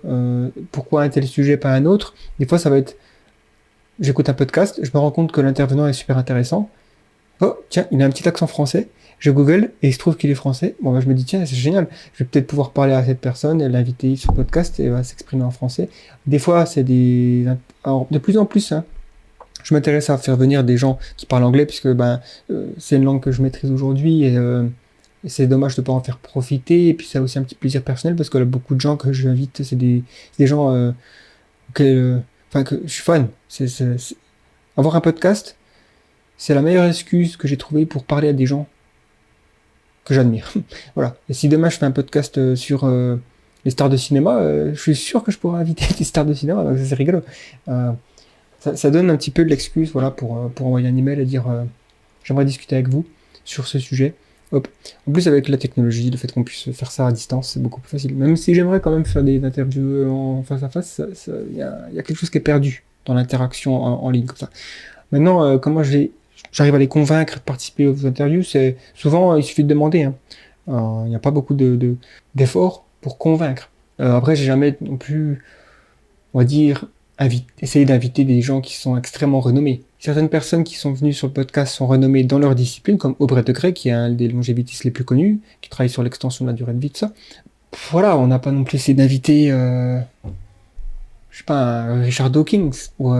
Pourquoi un tel sujet, pas un autre? Des fois, ça va être, j'écoute un podcast, je me rends compte que l'intervenant est super intéressant. Oh, tiens, il a un petit accent français. Je google et il se trouve qu'il est français. Bon, je me dis, tiens, c'est génial. Je vais peut-être pouvoir parler à cette personne, l'inviter sur le podcast et elle va s'exprimer en français. Des fois, c'est des... Alors, de plus en plus, hein, je m'intéresse à faire venir des gens qui parlent anglais puisque c'est une langue que je maîtrise aujourd'hui et c'est dommage de ne pas en faire profiter. Et puis, c'est aussi un petit plaisir personnel parce que là, beaucoup de gens que j'invite, c'est des gens que je suis fan. Avoir un podcast, c'est la meilleure excuse que j'ai trouvée pour parler à des gens que j'admire. Voilà. Et si demain je fais un podcast sur les stars de cinéma, je suis sûr que je pourrais inviter des stars de cinéma, donc c'est rigolo. Ça donne un petit peu de l'excuse, voilà, pour envoyer un email et dire j'aimerais discuter avec vous sur ce sujet. Hop. En plus, avec la technologie, le fait qu'on puisse faire ça à distance, c'est beaucoup plus facile. Même si j'aimerais quand même faire des interviews en face à face, il y a quelque chose qui est perdu dans l'interaction en ligne comme ça. Maintenant, comment j'arrive à les convaincre de participer aux interviews, c'est souvent il suffit de demander. Hein. Il n'y a pas beaucoup d'efforts pour convaincre. Après, j'ai jamais non plus, on va dire, essayer d'inviter des gens qui sont extrêmement renommés. Certaines personnes qui sont venues sur le podcast sont renommées dans leur discipline, comme Aubrey de Grey, qui est un des longévitistes les plus connus, qui travaille sur l'extension de la durée de vie, tout ça. Voilà, on n'a pas non plus essayé d'inviter, je sais pas, un Richard Dawkins ou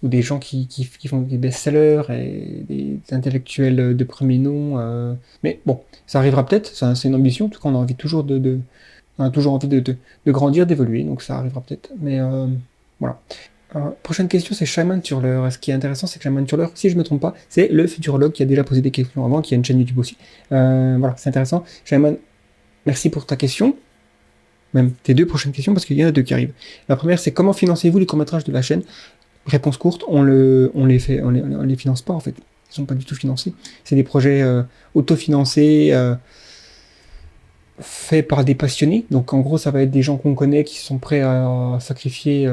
des gens qui font des best-sellers et des intellectuels de premier nom. Mais bon, ça arrivera peut-être, c'est une ambition, en tout cas on a envie toujours on a toujours envie de grandir, d'évoluer, donc ça arrivera peut-être. Mais voilà. Prochaine question, c'est Shaiman Turler. Ce qui est intéressant, c'est que Shaiman Turler, si je me trompe pas, c'est le futurologue qui a déjà posé des questions avant, qui a une chaîne YouTube aussi. Voilà, c'est intéressant. Shaiman, merci pour ta question. Même tes deux prochaines questions, parce qu'il y en a deux qui arrivent. La première, c'est comment financez-vous les courts-métrages de la chaîne? Réponse courte, on les finance pas en fait. Ils sont pas du tout financés. C'est des projets autofinancés, faits par des passionnés. Donc en gros, ça va être des gens qu'on connaît qui sont prêts à sacrifier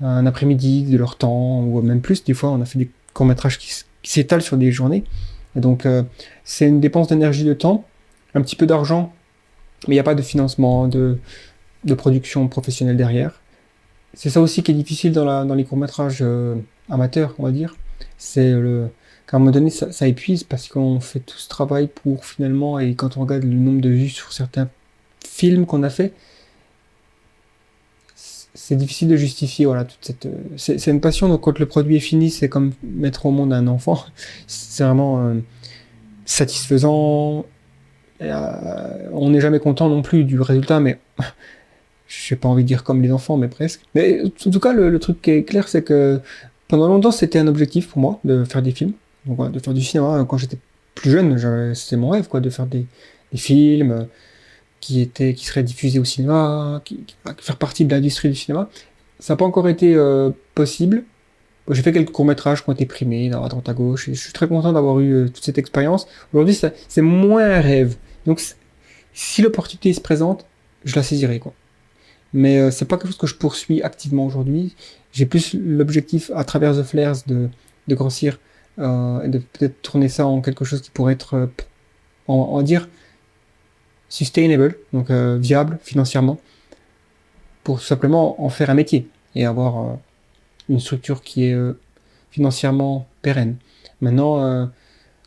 un après-midi de leur temps, ou même plus. Des fois, on a fait des courts-métrages qui s'étalent sur des journées. Et donc, c'est une dépense d'énergie, de temps, un petit peu d'argent, mais il n'y a pas de financement, de production professionnelle derrière. C'est ça aussi qui est difficile dans les courts-métrages amateurs, on va dire. C'est qu'à un moment donné, ça épuise parce qu'on fait tout ce travail pour finalement, et quand on regarde le nombre de vues sur certains films qu'on a fait, c'est difficile de justifier, voilà, toute cette... C'est une passion, donc quand le produit est fini, c'est comme mettre au monde un enfant. C'est vraiment satisfaisant. On n'est jamais content non plus du résultat, mais j'ai pas envie de dire comme les enfants, mais presque. Mais en tout cas, le truc qui est clair, c'est que pendant longtemps, c'était un objectif pour moi de faire des films, donc voilà, de faire du cinéma. Quand j'étais plus jeune, c'était mon rêve, quoi, de faire des films qui seraient diffusés au cinéma, faire partie de l'industrie du cinéma. Ça n'a pas encore été possible. J'ai fait quelques courts-métrages qui ont été primés à droite à gauche, et je suis très content d'avoir eu toute cette expérience. Aujourd'hui, c'est moins un rêve. Donc, si l'opportunité se présente, je la saisirai, quoi. Mais c'est pas quelque chose que je poursuis activement aujourd'hui. J'ai plus l'objectif, à travers The Flares, de grossir et de peut-être tourner ça en quelque chose qui pourrait être, on va dire, sustainable, donc viable financièrement, pour tout simplement en faire un métier et avoir une structure qui est financièrement pérenne. Maintenant,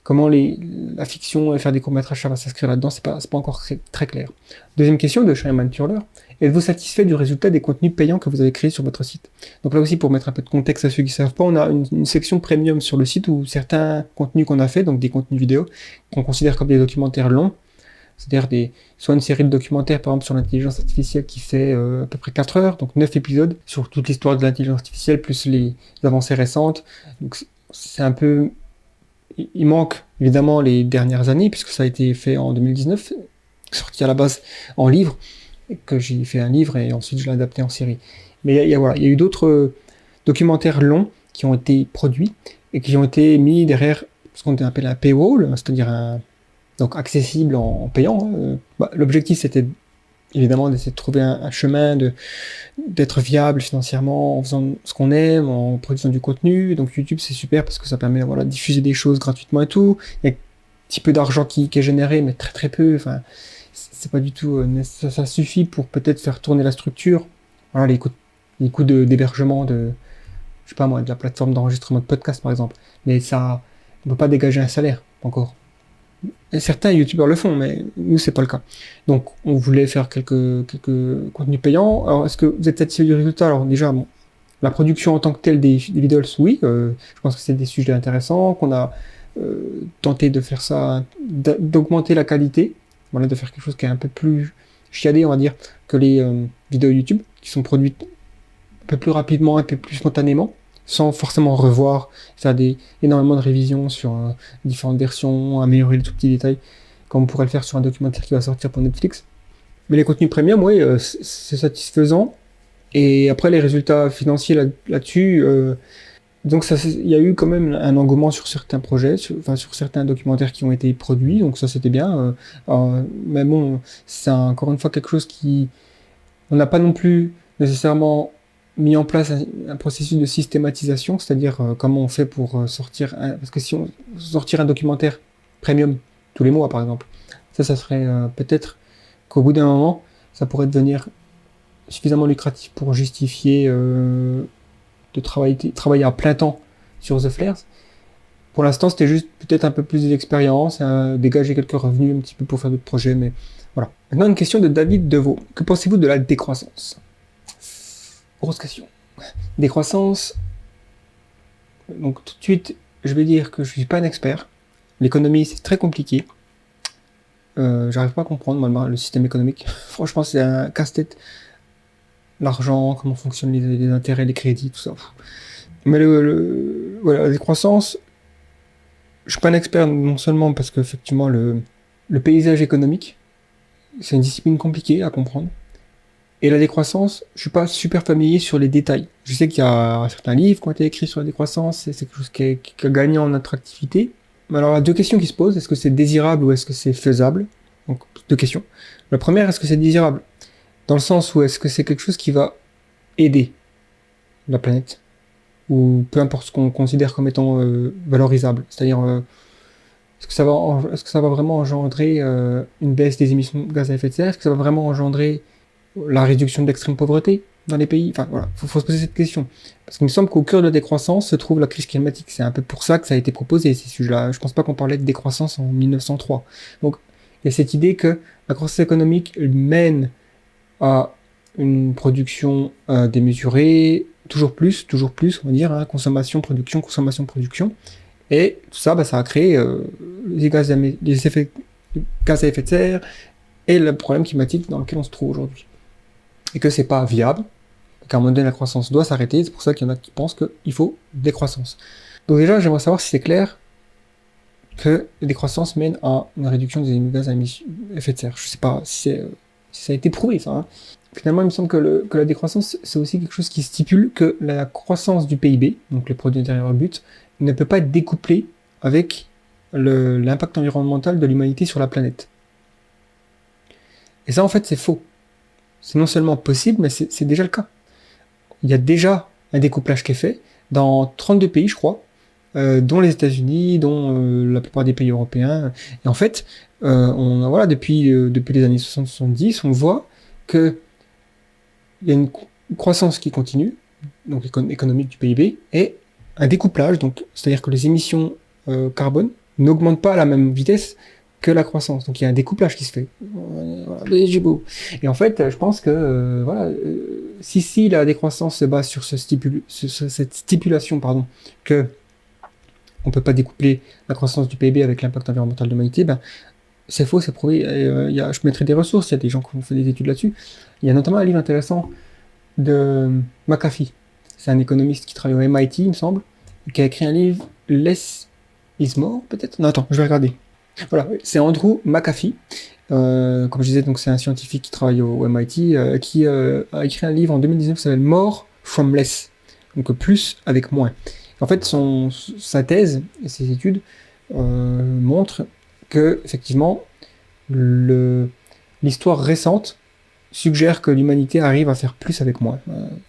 comment la fiction et faire des courts-métrages, ça va s'inscrire là-dedans, c'est pas encore très clair. Deuxième question de Shaiman Turler. Êtes-vous satisfait du résultat des contenus payants que vous avez créés sur votre site? Donc là aussi, pour mettre un peu de contexte à ceux qui ne savent pas, on a une section premium sur le site où certains contenus qu'on a fait, donc des contenus vidéo, qu'on considère comme des documentaires longs, C'est-à-dire soit une série de documentaires, par exemple, sur l'intelligence artificielle qui fait à peu près 4 heures, donc 9 épisodes, sur toute l'histoire de l'intelligence artificielle, plus les avancées récentes. Donc c'est un peu... Il manque évidemment les dernières années, puisque ça a été fait en 2019, sorti à la base en livre, et que j'ai fait un livre et ensuite je l'ai adapté en série. Mais voilà, il y a eu d'autres documentaires longs qui ont été produits et qui ont été mis derrière ce qu'on appelle un paywall, c'est-à-dire donc accessible en payant. L'objectif, c'était évidemment d'essayer de trouver un chemin d'être viable financièrement en faisant ce qu'on aime, en produisant du contenu. Donc YouTube, c'est super parce que ça permet de diffuser des choses gratuitement et tout. Il y a un petit peu d'argent qui est généré, mais très très peu. Enfin, c'est pas du tout... ça suffit pour peut-être faire tourner la structure. Voilà, les coûts d'hébergement je sais pas moi, de la plateforme d'enregistrement de podcast par exemple. Mais ça, on peut pas dégager un salaire encore. Et certains youtubeurs le font, mais nous c'est pas le cas. Donc on voulait faire quelques contenus payants. Alors est-ce que vous êtes satisfait du résultat? Alors déjà, bon, la production en tant que telle des vidéos, oui, je pense que c'est des sujets intéressants, qu'on a tenté de faire ça, d'augmenter la qualité, voilà, de faire quelque chose qui est un peu plus chiadé, on va dire, que les vidéos YouTube, qui sont produites un peu plus rapidement, un peu plus spontanément, sans forcément revoir, faire énormément de révisions sur différentes versions, améliorer les tout petits détails, comme on pourrait le faire sur un documentaire qui va sortir pour Netflix. Mais les contenus premium, oui, c'est satisfaisant. Et après, les résultats financiers là-dessus, donc il y a eu quand même un engouement sur certains projets, sur certains documentaires qui ont été produits, donc ça c'était bien. Mais bon, c'est encore une fois quelque chose on n'a pas non plus nécessairement mis en place un processus de systématisation, c'est-à-dire comment on fait pour sortir parce que si on sortir un documentaire premium tous les mois par exemple, ça serait peut-être qu'au bout d'un moment, ça pourrait devenir suffisamment lucratif pour justifier de travailler à plein temps sur The Flares. Pour l'instant, c'était juste peut-être un peu plus d'expérience, dégager quelques revenus un petit peu pour faire d'autres projets, mais voilà. Maintenant, une question de David Deveau. Que pensez-vous de la décroissance? Grosse question. Décroissance. Donc tout de suite, je vais dire que je suis pas un expert. L'économie, c'est très compliqué. J'arrive pas à comprendre moi, le système économique. Franchement, c'est un casse-tête. L'argent, comment fonctionnent les intérêts, les crédits, tout ça. Mais voilà, la décroissance, je suis pas un expert non seulement parce qu'effectivement le paysage économique, c'est une discipline compliquée à comprendre. Et la décroissance, je suis pas super familier sur les détails. Je sais qu'il y a certains livres qui ont été écrits sur la décroissance, c'est quelque chose qui a gagné en attractivité. Mais alors, il y a deux questions qui se posent. Est-ce que c'est désirable ou est-ce que c'est faisable? Donc, deux questions. La première, est-ce que c'est désirable? Dans le sens où est-ce que c'est quelque chose qui va aider la planète? Ou peu importe ce qu'on considère comme étant valorisable. C'est-à-dire, est-ce que ça va vraiment engendrer une baisse des émissions de gaz à effet de serre? Est-ce que ça va vraiment engendrer la réduction de l'extrême pauvreté dans les pays? Enfin voilà, faut se poser cette question. Parce qu'il me semble qu'au cœur de la décroissance se trouve la crise climatique. C'est un peu pour ça que ça a été proposé, ces sujets-là. Je pense pas qu'on parlait de décroissance en 1903. Donc il y a cette idée que la croissance économique mène à une production démesurée, toujours plus, on va dire, hein, consommation, production. Et tout ça, ça a créé les effets gaz à effet de serre et le problème climatique dans lequel on se trouve aujourd'hui. Et que c'est pas viable, qu'à un moment donné la croissance doit s'arrêter, c'est pour ça qu'il y en a qui pensent qu'il faut décroissance. Donc déjà, j'aimerais savoir si c'est clair que la décroissance mène à une réduction des gaz à effet de serre. Je sais pas si ça a été prouvé, ça. Hein. Finalement, il me semble que la décroissance, c'est aussi quelque chose qui stipule que la croissance du PIB, donc le produit intérieur brut, ne peut pas être découplée avec l'impact environnemental de l'humanité sur la planète. Et ça, en fait, c'est faux. C'est non seulement possible, mais c'est déjà le cas. Il y a déjà un découplage qui est fait dans 32 pays, je crois, dont les États-Unis, dont la plupart des pays européens. Et en fait, depuis les années 60-70, on voit que il y a une croissance qui continue, donc économique du PIB, et un découplage, donc c'est-à-dire que les émissions carbone n'augmentent pas à la même vitesse que la croissance. Donc il y a un découplage qui se fait. Et en fait, je pense que si la décroissance se base sur cette stipulation, que on peut pas découpler la croissance du PIB avec l'impact environnemental de l'humanité, c'est faux, c'est prouvé. Et, je mettrai des ressources, il y a des gens qui ont fait des études là-dessus. Il y a notamment un livre intéressant de McAfee. C'est un économiste qui travaille au MIT, il me semble, qui a écrit un livre, Less is More, peut-être. Non, attends, je vais regarder. Voilà, c'est Andrew McAfee. Comme je disais, donc c'est un scientifique qui travaille au MIT, qui a écrit un livre en 2019 qui s'appelle More from Less. Donc plus avec moins. En fait, sa thèse et ses études montrent que, effectivement, l'histoire récente suggère que l'humanité arrive à faire plus avec moins.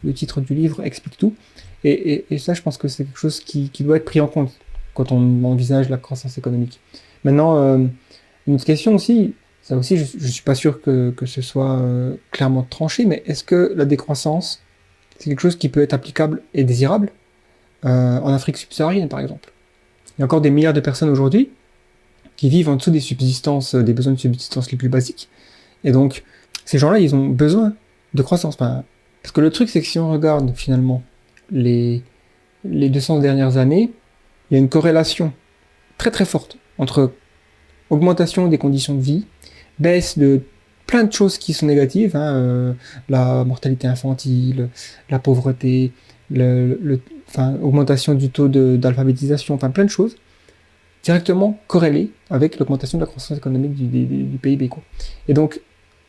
Le titre du livre explique tout. Et ça, je pense que c'est quelque chose qui doit être pris en compte quand on envisage la croissance économique. Maintenant, une autre question aussi, ça aussi, je ne suis pas sûr que ce soit clairement tranché, mais est-ce que la décroissance, c'est quelque chose qui peut être applicable et désirable en Afrique subsaharienne, par exemple? Il y a encore des milliards de personnes aujourd'hui qui vivent en dessous des subsistances, des besoins de subsistance les plus basiques. Et donc, ces gens-là, ils ont besoin de croissance. Parce que le truc, c'est que si on regarde finalement les 200 dernières années, il y a une corrélation très très forte entre augmentation des conditions de vie, baisse de plein de choses qui sont négatives, la mortalité infantile, la pauvreté, augmentation du taux d'alphabétisation, plein de choses, directement corrélées avec l'augmentation de la croissance économique du PIB, quoi. Et donc,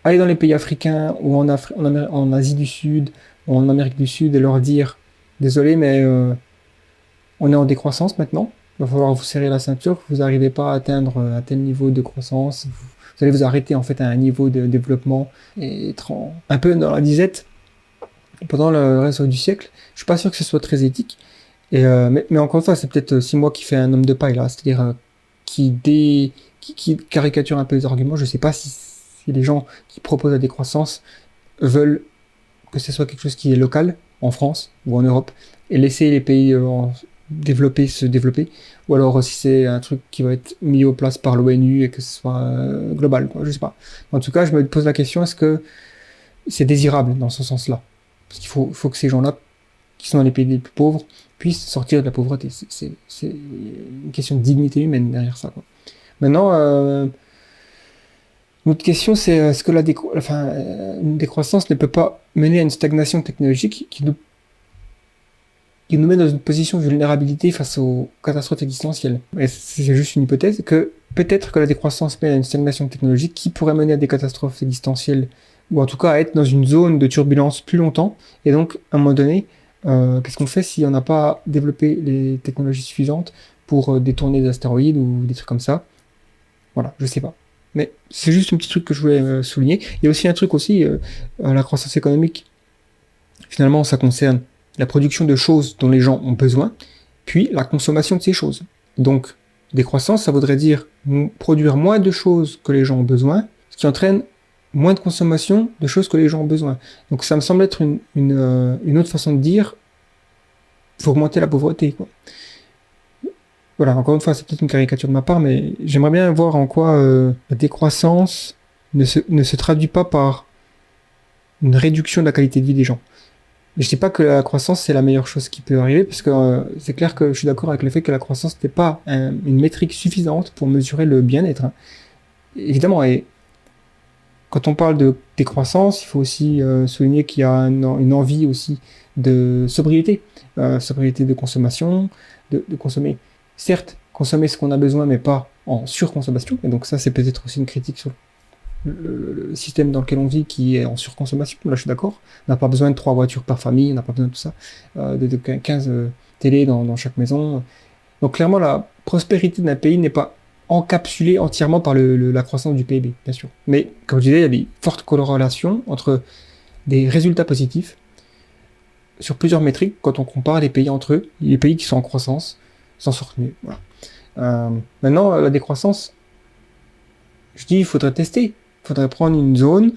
aller dans les pays africains ou en Asie du Sud ou en Amérique du Sud et leur dire « Désolé, mais on est en décroissance maintenant, il va falloir vous serrer la ceinture, vous n'arrivez pas à atteindre un tel niveau de croissance, vous allez vous arrêter en fait à un niveau de développement et être un peu dans la disette pendant le reste du siècle. » Je suis pas sûr que ce soit très éthique. Mais encore une fois, c'est peut-être aussi moi qui fais un homme de paille là, c'est-à-dire qui caricature un peu les arguments. Je sais pas si les gens qui proposent la décroissance veulent que ce soit quelque chose qui est local, en France ou en Europe, et laisser les pays se développer, ou alors si c'est un truc qui va être mis en place par l'ONU et que ce soit global, quoi, je sais pas. En tout cas, je me pose la question, est-ce que c'est désirable dans ce sens-là? Parce qu'il faut que ces gens-là, qui sont dans les pays les plus pauvres, puissent sortir de la pauvreté. C'est une question de dignité humaine derrière ça, quoi. Maintenant, une autre question, c'est est-ce que une décroissance ne peut pas mener à une stagnation technologique qui nous met dans une position de vulnérabilité face aux catastrophes existentielles? Et c'est juste une hypothèse, que peut-être que la décroissance mène à une stagnation technologique qui pourrait mener à des catastrophes existentielles, ou en tout cas à être dans une zone de turbulence plus longtemps, et donc, à un moment donné, qu'est-ce qu'on fait si on n'a pas développé les technologies suffisantes pour détourner des astéroïdes ou des trucs comme ça? Voilà, je sais pas. Mais c'est juste un petit truc que je voulais souligner. Il y a aussi un truc aussi, la croissance économique, finalement, ça concerne la production de choses dont les gens ont besoin, puis la consommation de ces choses. Donc, décroissance, ça voudrait dire produire moins de choses que les gens ont besoin, ce qui entraîne moins de consommation de choses que les gens ont besoin. Donc ça me semble être une autre façon de dire, il faut augmenter la pauvreté, quoi. Voilà, encore une fois, c'est peut-être une caricature de ma part, mais j'aimerais bien voir en quoi la décroissance ne se traduit pas par une réduction de la qualité de vie des gens. Je ne dis pas que la croissance, c'est la meilleure chose qui peut arriver, parce que c'est clair que je suis d'accord avec le fait que la croissance n'est pas une métrique suffisante pour mesurer le bien-être. Évidemment, et quand on parle de décroissance, il faut aussi souligner qu'il y a une envie aussi de sobriété. Sobriété de consommation, de consommer. Certes, consommer ce qu'on a besoin, mais pas en surconsommation. Et donc ça, c'est peut-être aussi une critique sur le système dans lequel on vit qui est en surconsommation. Là, je suis d'accord. On n'a pas besoin de 3 voitures par famille, on n'a pas besoin de tout ça. De 15 télés dans chaque maison. Donc clairement, la prospérité d'un pays n'est pas encapsulée entièrement par la croissance du PIB, bien sûr. Mais, comme je disais, il y a des fortes corrélations entre des résultats positifs sur plusieurs métriques quand on compare les pays entre eux. Les pays qui sont en croissance s'en sortent mieux. Voilà. Maintenant, la décroissance, je dis, il faudrait tester. Il faudrait prendre une zone,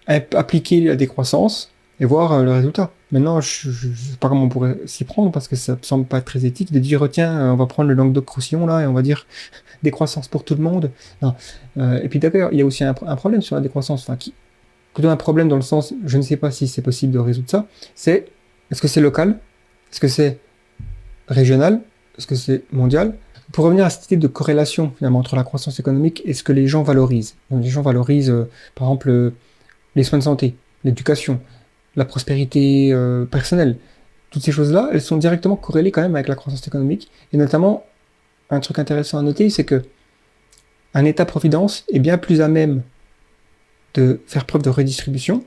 appliquer la décroissance et voir le résultat. Maintenant, je ne sais pas comment on pourrait s'y prendre parce que ça me semble pas très éthique de dire tiens, on va prendre le Languedoc-Roussillon là et on va dire décroissance pour tout le monde. Non. Et puis d'ailleurs, il y a aussi un problème sur la décroissance, un problème dans le sens, je ne sais pas si c'est possible de résoudre ça, c'est est-ce que c'est local? Est-ce que c'est régional? Est-ce que c'est mondial? pour revenir à cette idée de corrélation finalement entre la croissance économique et ce que les gens valorisent. Donc, les gens valorisent par exemple les soins de santé, l'éducation, la prospérité personnelle. Toutes ces choses-là, elles sont directement corrélées quand même avec la croissance économique. Et notamment, un truc intéressant à noter, c'est que un État-providence est bien plus à même de faire preuve de redistribution,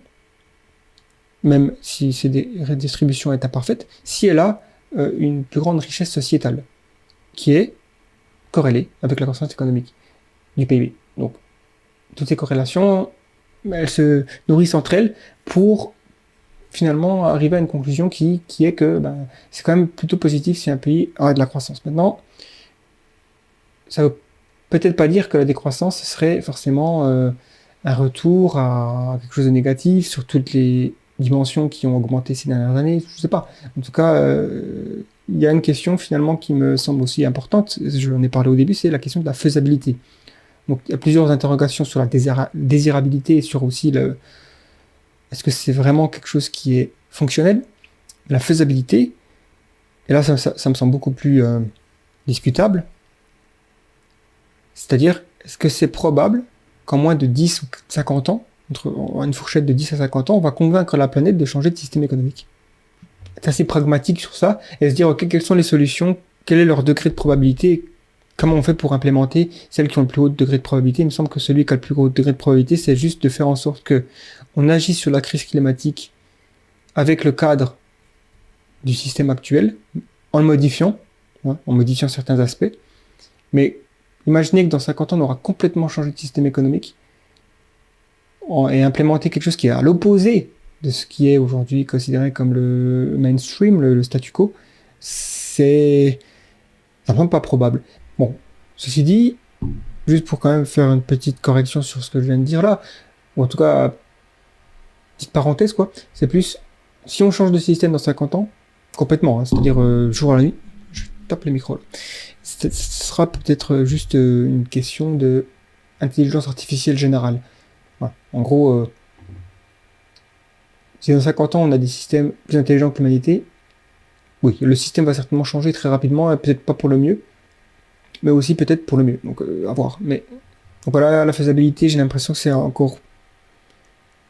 même si c'est des redistributions à état parfaite, si elle a une plus grande richesse sociétale, qui est corrélée avec la croissance économique du PIB. Donc, toutes ces corrélations, elles se nourrissent entre elles pour finalement arriver à une conclusion qui est que c'est quand même plutôt positif si un pays a de la croissance. Maintenant, ça veut peut-être pas dire que la décroissance serait forcément un retour à quelque chose de négatif sur toutes les dimensions qui ont augmenté ces dernières années, je sais pas. En tout cas, il y a une question finalement qui me semble aussi importante, je en ai parlé au début, c'est la question de la faisabilité. Donc il y a plusieurs interrogations sur la désirabilité et sur aussi est-ce que c'est vraiment quelque chose qui est fonctionnel, la faisabilité, et là ça me semble beaucoup plus discutable, c'est-à-dire est-ce que c'est probable qu'en moins de 10 ou 50 ans, entre une fourchette de 10 à 50 ans, on va convaincre la planète de changer de système économique. Être assez pragmatique sur ça, et se dire, ok, quelles sont les solutions, quel est leur degré de probabilité, comment on fait pour implémenter celles qui ont le plus haut degré de probabilité. Il me semble que celui qui a le plus haut degré de probabilité, c'est juste de faire en sorte que on agisse sur la crise climatique avec le cadre du système actuel, en le modifiant, en modifiant certains aspects. Mais imaginez que dans 50 ans, on aura complètement changé de système économique et implémenté quelque chose qui est à l'opposé de ce qui est aujourd'hui considéré comme le mainstream, le statu quo. C'est vraiment pas probable. Bon, ceci dit, juste pour quand même faire une petite correction sur ce que je viens de dire là, ou en tout cas, petite parenthèse quoi, c'est plus, si on change de système dans 50 ans, complètement, c'est-à-dire jour à la nuit, je tape le micro là, ce sera peut-être juste une question de intelligence artificielle générale. Voilà. En gros, si dans 50 ans on a des systèmes plus intelligents que l'humanité, oui, le système va certainement changer très rapidement, et peut-être pas pour le mieux, mais aussi peut-être pour le mieux, donc à voir. Mais donc voilà, la faisabilité, j'ai l'impression que c'est encore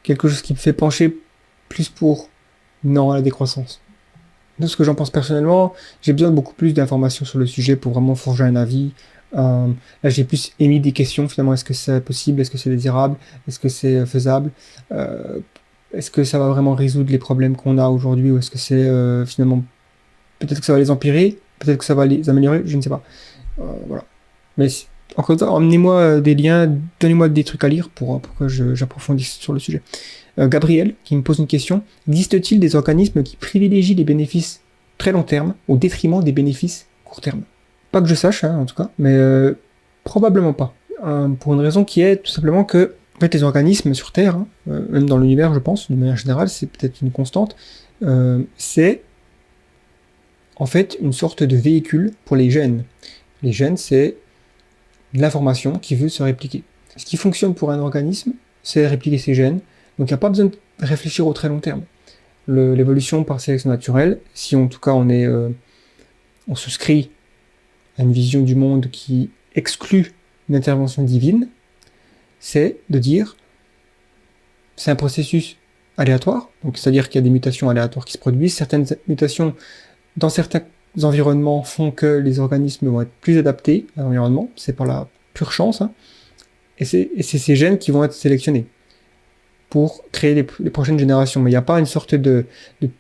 quelque chose qui me fait pencher plus pour non à la décroissance. De ce que j'en pense personnellement, j'ai besoin de beaucoup plus d'informations sur le sujet pour vraiment forger un avis. Là, j'ai plus émis des questions finalement. Est-ce que c'est possible? Est-ce que c'est désirable? Est-ce que c'est faisable? Est-ce que ça va vraiment résoudre les problèmes qu'on a aujourd'hui? Ou est-ce que c'est finalement... Peut-être que ça va les empirer? Peut-être que ça va les améliorer? Je ne sais pas. Voilà. Mais encore une fois, emmenez-moi des liens, donnez-moi des trucs à lire pour que j'approfondisse sur le sujet. Gabriel, qui me pose une question. Existe-t-il des organismes qui privilégient les bénéfices très long terme au détriment des bénéfices court terme? Pas que je sache, en tout cas, mais probablement pas. Pour une raison qui est tout simplement que en fait, les organismes sur Terre, même dans l'univers, je pense, de manière générale, c'est peut-être une constante, c'est en fait une sorte de véhicule pour les gènes. Les gènes, c'est de l'information qui veut se répliquer. Ce qui fonctionne pour un organisme, c'est répliquer ses gènes. Donc il n'y a pas besoin de réfléchir au très long terme. L'évolution par sélection naturelle, si en tout cas on souscrit à une vision du monde qui exclut une intervention divine, c'est de dire c'est un processus aléatoire, donc c'est-à-dire qu'il y a des mutations aléatoires qui se produisent, certaines mutations dans certains environnements font que les organismes vont être plus adaptés à l'environnement, c'est par la pure chance, et c'est ces gènes qui vont être sélectionnés pour créer les prochaines générations. Mais il n'y a pas une sorte de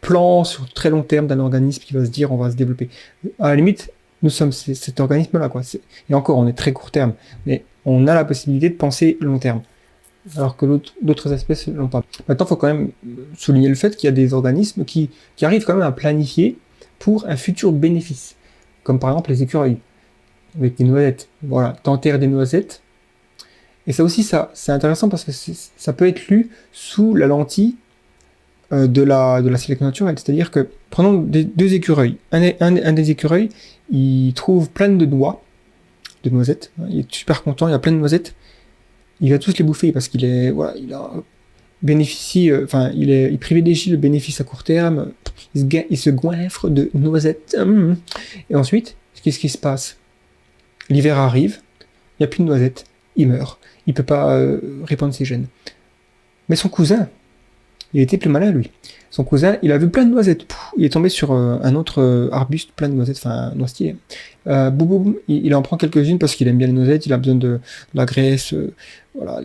plan sur très long terme d'un organisme qui va se dire on va se développer. À la limite, nous sommes cet organisme-là, quoi. Et encore, on est très court terme, mais on a la possibilité de penser long terme, alors que d'autres espèces l'ont pas. Maintenant, il faut quand même souligner le fait qu'il y a des organismes qui arrivent quand même à planifier pour un futur bénéfice, comme par exemple les écureuils, avec des noisettes. Voilà, t'enterres des noisettes. Et ça aussi, c'est intéressant parce que ça peut être lu sous la lentille de la sélection naturelle. C'est-à-dire que, prenons deux écureuils. Un des écureuils, il trouve plein de noisettes. Il est super content, il y a plein de noisettes. Il va tous les bouffer parce qu'il est, voilà, il privilégie le bénéfice à court terme. Il se goinfre de noisettes. Et ensuite, qu'est-ce qui se passe? l'hiver arrive, il n'y a plus de noisettes, il meurt. Il peut pas répandre ses gènes. Mais son cousin, il était plus malin, lui. Son cousin, il a vu plein de noisettes. Il est tombé sur un autre arbuste plein de noisettes, enfin, un noisetier. Boum, boum, il en prend quelques-unes parce qu'il aime bien les noisettes, il a besoin de la graisse, voilà,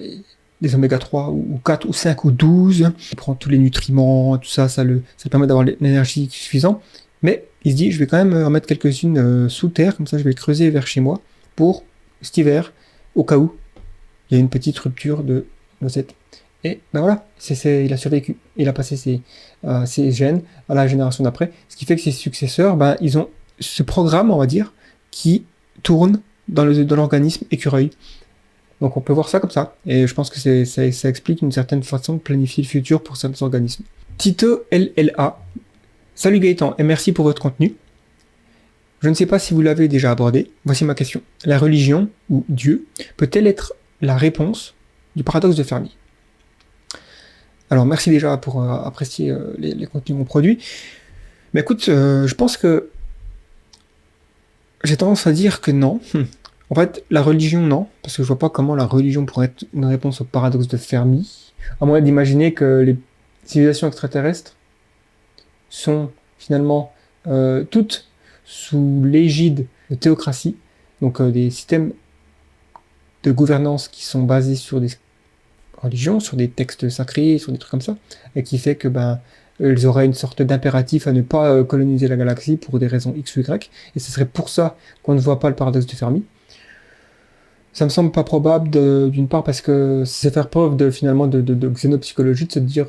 les oméga 3 ou 4 ou 5 ou 12. Il prend tous les nutriments, tout ça, ça permet d'avoir l'énergie suffisante. Mais il se dit, je vais quand même en mettre quelques-unes sous terre, comme ça je vais les creuser vers chez moi pour cet hiver, au cas où il y a une petite rupture de noisettes. Et ben voilà, il a survécu. Il a passé ses gènes à la génération d'après, ce qui fait que ses successeurs, ben, ils ont ce programme, on va dire, qui tourne dans l'organisme écureuil. Donc on peut voir ça comme ça. Et je pense que ça explique une certaine façon de planifier le futur pour certains organismes. Tito LLA. Salut Gaëtan, et merci pour votre contenu. Je ne sais pas si vous l'avez déjà abordé. Voici ma question. La religion, ou Dieu, peut-elle être la réponse du paradoxe de Fermi? Alors merci déjà pour apprécier les contenus qu'on produit. Mais écoute, je pense que j'ai tendance à dire que non. En fait, la religion, non, parce que je vois pas comment la religion pourrait être une réponse au paradoxe de Fermi, à moins d'imaginer que les civilisations extraterrestres sont finalement toutes sous l'égide de théocratie, donc des systèmes de gouvernance qui sont basés sur des religions, sur des textes sacrés, sur des trucs comme ça, et qui fait que ils auraient une sorte d'impératif à ne pas coloniser la galaxie pour des raisons X ou Y, et ce serait pour ça qu'on ne voit pas le paradoxe de Fermi. Ça me semble pas probable d'une part parce que c'est faire preuve de xénopsychologie, de se dire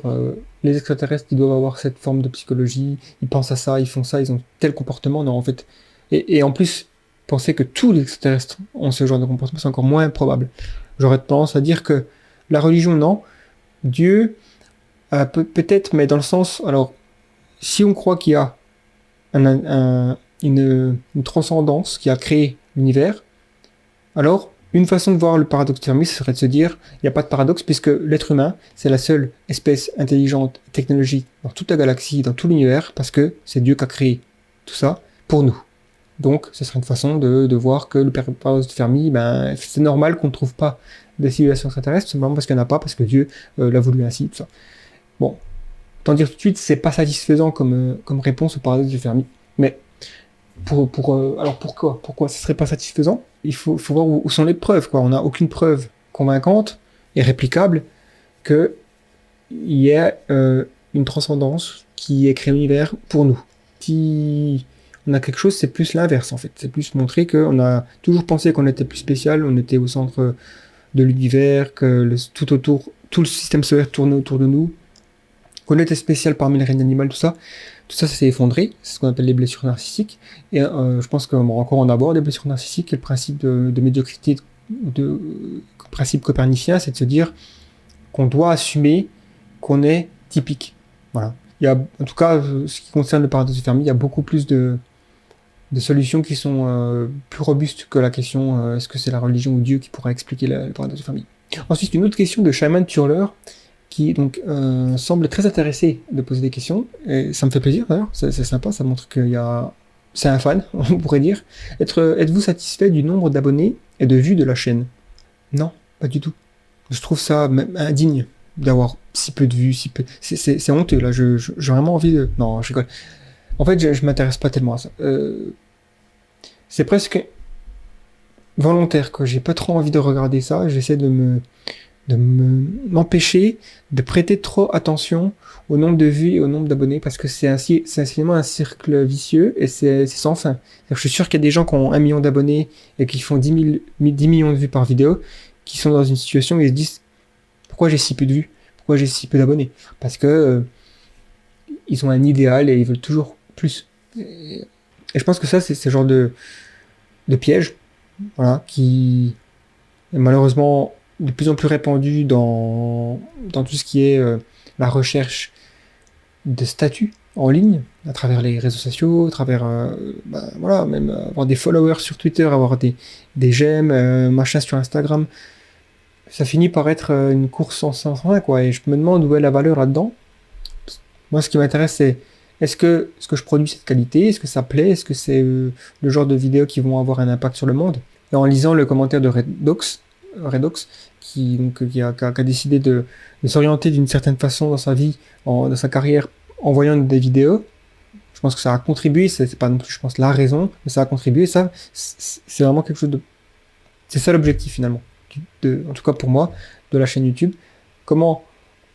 les extraterrestres ils doivent avoir cette forme de psychologie, ils pensent à ça, ils font ça, ils ont tel comportement, non en fait. Et en plus, penser que tous les extraterrestres ont ce genre de comportement, c'est encore moins probable. J'aurais tendance à dire que la religion, non. Dieu, peut-être, mais dans le sens, alors, si on croit qu'il y a une transcendance qui a créé l'univers, alors, une façon de voir le paradoxe de Fermi, ce serait de se dire, il n'y a pas de paradoxe puisque l'être humain, c'est la seule espèce intelligente, technologique dans toute la galaxie, dans tout l'univers, parce que c'est Dieu qui a créé tout ça pour nous. Donc, ce serait une façon de voir que le paradoxe de Fermi, c'est normal qu'on ne trouve pas de civilisation extraterrestre, simplement parce qu'il n'y en a pas, parce que Dieu l'a voulu ainsi, tout ça. Bon, tant dire tout de suite, c'est pas satisfaisant comme réponse au paradoxe de Fermi. Mais, alors pourquoi ce serait pas satisfaisant? Il faut voir où sont les preuves, quoi. On n'a aucune preuve convaincante et réplicable qu'il y ait une transcendance qui ait créé l'univers pour nous. Si on a quelque chose, c'est plus l'inverse, en fait. C'est plus montrer qu'on a toujours pensé qu'on était plus spécial, on était au centre de l'univers, que tout le système solaire tournait autour de nous, qu'on était spécial parmi les règnes animaux, tout ça s'est effondré, c'est ce qu'on appelle les blessures narcissiques, et je pense qu'on va encore en avoir des blessures narcissiques, et le principe de médiocrité, principe copernicien, c'est de se dire qu'on doit assumer qu'on est typique. Voilà. Il y a, en tout cas, ce qui concerne le paradoxe de Fermi, il y a beaucoup plus de solutions qui sont plus robustes que la question est-ce que c'est la religion ou Dieu qui pourra expliquer le paradoxe de Fermi. Ensuite, une autre question de Shaman Turler, qui donc semble très intéressé de poser des questions, et ça me fait plaisir d'ailleurs, c'est sympa, ça montre c'est un fan, on pourrait dire. Êtes-vous satisfait du nombre d'abonnés et de vues de la chaîne? Non, pas du tout. Je trouve ça même indigne d'avoir si peu de vues, c'est honteux là, j'ai vraiment envie de... Non, je rigole. En fait, je m'intéresse pas tellement à ça. C'est presque volontaire que j'ai pas trop envie de regarder ça, j'essaie de m'empêcher de prêter trop attention au nombre de vues et au nombre d'abonnés parce que c'est finalement un cercle vicieux et c'est sans fin. Je suis sûr qu'il y a des gens qui ont 1 million d'abonnés et qui font 10 millions de vues par vidéo qui sont dans une situation où ils se disent pourquoi j'ai si peu de vues, pourquoi j'ai si peu d'abonnés, parce que ils ont un idéal et ils veulent toujours plus. Et je pense que ça c'est ce genre de piège, voilà, qui est malheureusement de plus en plus répandu dans tout ce qui est la recherche de statut en ligne, à travers les réseaux sociaux, à travers, voilà, même avoir des followers sur Twitter, avoir des j'aime, machin sur Instagram. Ça finit par être une course sans fin, quoi, et je me demande où est la valeur là-dedans. Moi, ce qui m'intéresse, c'est est-ce que ce que je produis, c'est de qualité? Est-ce que ça plaît? Est-ce que c'est le genre de vidéos qui vont avoir un impact sur le monde? Et en lisant le commentaire de Redox qui a décidé de s'orienter d'une certaine façon dans sa vie, dans sa carrière, en voyant des vidéos, je pense que ça a contribué, c'est pas non plus, je pense, la raison, mais ça a contribué, ça, c'est vraiment quelque chose de... C'est ça l'objectif, finalement, en tout cas pour moi, de la chaîne YouTube. Comment,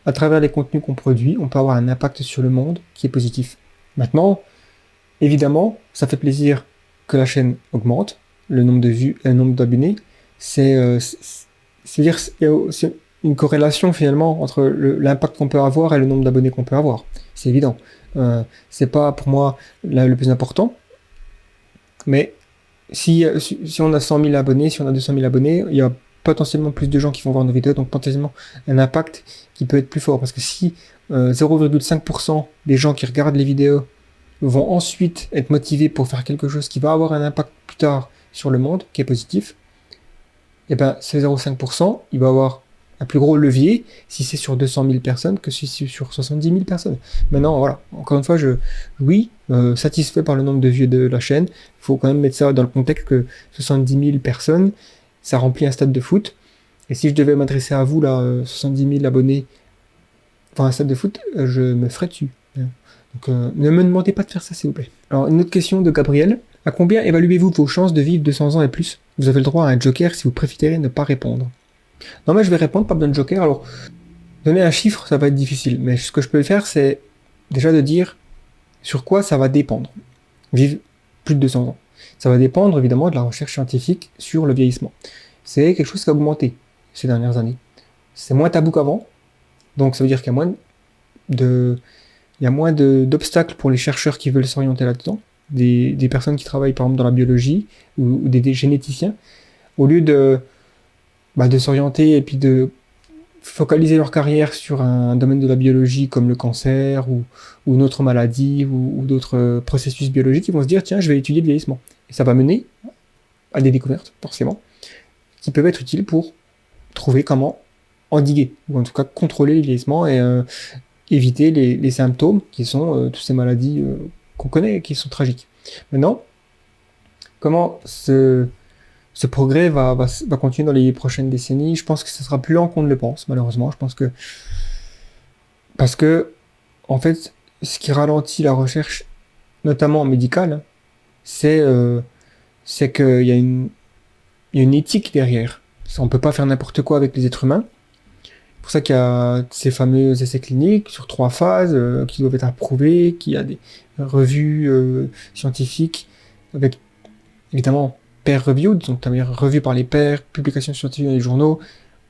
à travers les contenus qu'on produit, on peut avoir un impact sur le monde qui est positif. Maintenant, évidemment, ça fait plaisir que la chaîne augmente, le nombre de vues et le nombre d'abonnés. C'est-à-dire qu'il y a aussi une corrélation finalement entre l'impact qu'on peut avoir et le nombre d'abonnés qu'on peut avoir. C'est évident. C'est pas pour moi le plus important. Mais si on a 100 000 abonnés, si on a 200 000 abonnés, il y a potentiellement plus de gens qui vont voir nos vidéos, donc potentiellement un impact qui peut être plus fort. Parce que si 0,5% des gens qui regardent les vidéos vont ensuite être motivés pour faire quelque chose qui va avoir un impact plus tard sur le monde, qui est positif, et ben ce 0,5%, il va avoir un plus gros levier si c'est sur 200 000 personnes que si c'est sur 70 000 personnes. Maintenant, voilà, encore une fois, satisfait par le nombre de vues de la chaîne, il faut quand même mettre ça dans le contexte que 70 000 personnes, ça remplit un stade de foot, et si je devais m'adresser à vous, là, 70 000 abonnés, enfin un stade de foot, je me ferais dessus. Donc ne me demandez pas de faire ça, s'il vous plaît. Alors, une autre question de Gabriel. À combien évaluez-vous vos chances de vivre 200 ans et plus? Vous avez le droit à un joker si vous préférez ne pas répondre. Non, mais je vais répondre, pas besoin de joker. Alors, donner un chiffre, ça va être difficile. Mais ce que je peux faire, c'est déjà de dire sur quoi ça va dépendre. Vivre plus de 200 ans. Ça va dépendre, évidemment, de la recherche scientifique sur le vieillissement. C'est quelque chose qui a augmenté ces dernières années. C'est moins tabou qu'avant. Donc, ça veut dire qu'il y a moins d'obstacles pour les chercheurs qui veulent s'orienter là-dedans. Des personnes qui travaillent par exemple dans la biologie ou des généticiens, au lieu de s'orienter et puis de focaliser leur carrière sur un domaine de la biologie comme le cancer ou une autre maladie ou d'autres processus biologiques, ils vont se dire tiens, je vais étudier le vieillissement. Et ça va mener à des découvertes, forcément, qui peuvent être utiles pour trouver comment endiguer, ou en tout cas contrôler le vieillissement et éviter les symptômes qui sont toutes ces maladies qu'on connaît et qui sont tragiques. Maintenant, comment ce progrès va continuer dans les prochaines décennies? Je pense que ce sera plus lent qu'on ne le pense, malheureusement. Je pense que... Parce que, en fait, ce qui ralentit la recherche, notamment médicale, c'est qu'il y a une éthique derrière. On ne peut pas faire n'importe quoi avec les êtres humains. C'est pour ça qu'il y a ces fameux essais cliniques sur 3 phases qui doivent être approuvés, qu'il y a des revues scientifiques avec, évidemment, peer reviewed, donc revues par les pairs, publications scientifiques dans les journaux.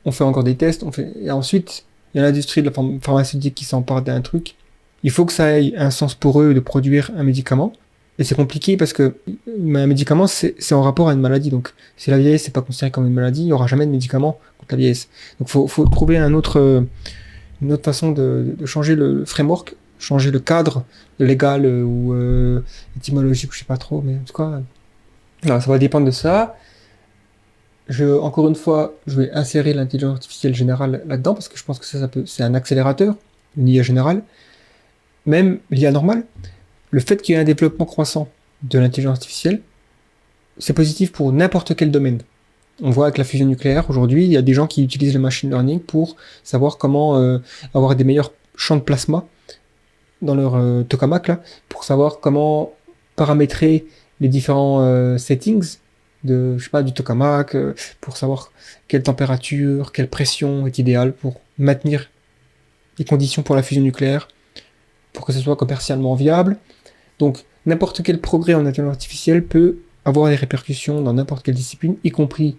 On fait encore des tests, et ensuite, il y a l'industrie de la pharmaceutique qui s'empare d'un truc. Il faut que ça ait un sens pour eux de produire un médicament. Et c'est compliqué parce que un médicament, c'est en rapport à une maladie. Donc, si la vieillesse n'est pas considérée comme une maladie, il n'y aura jamais de médicament contre la vieillesse. Donc, faut trouver une autre façon de changer le framework, changer le cadre légal ou étymologique, je sais pas trop, mais en tout cas, là, ça va dépendre de ça. Encore une fois, je vais insérer l'intelligence artificielle générale là-dedans parce que je pense que c'est un accélérateur, une IA générale. Même l'IA normale, le fait qu'il y ait un développement croissant de l'intelligence artificielle, c'est positif pour n'importe quel domaine. On voit avec la fusion nucléaire, aujourd'hui, il y a des gens qui utilisent le machine learning pour savoir comment avoir des meilleurs champs de plasma dans leur tokamak, là, pour savoir comment paramétrer les différents settings du tokamak, pour savoir quelle température, quelle pression est idéale pour maintenir les conditions pour la fusion nucléaire, pour que ce soit commercialement viable. Donc, n'importe quel progrès en intelligence artificielle peut avoir des répercussions dans n'importe quelle discipline, y compris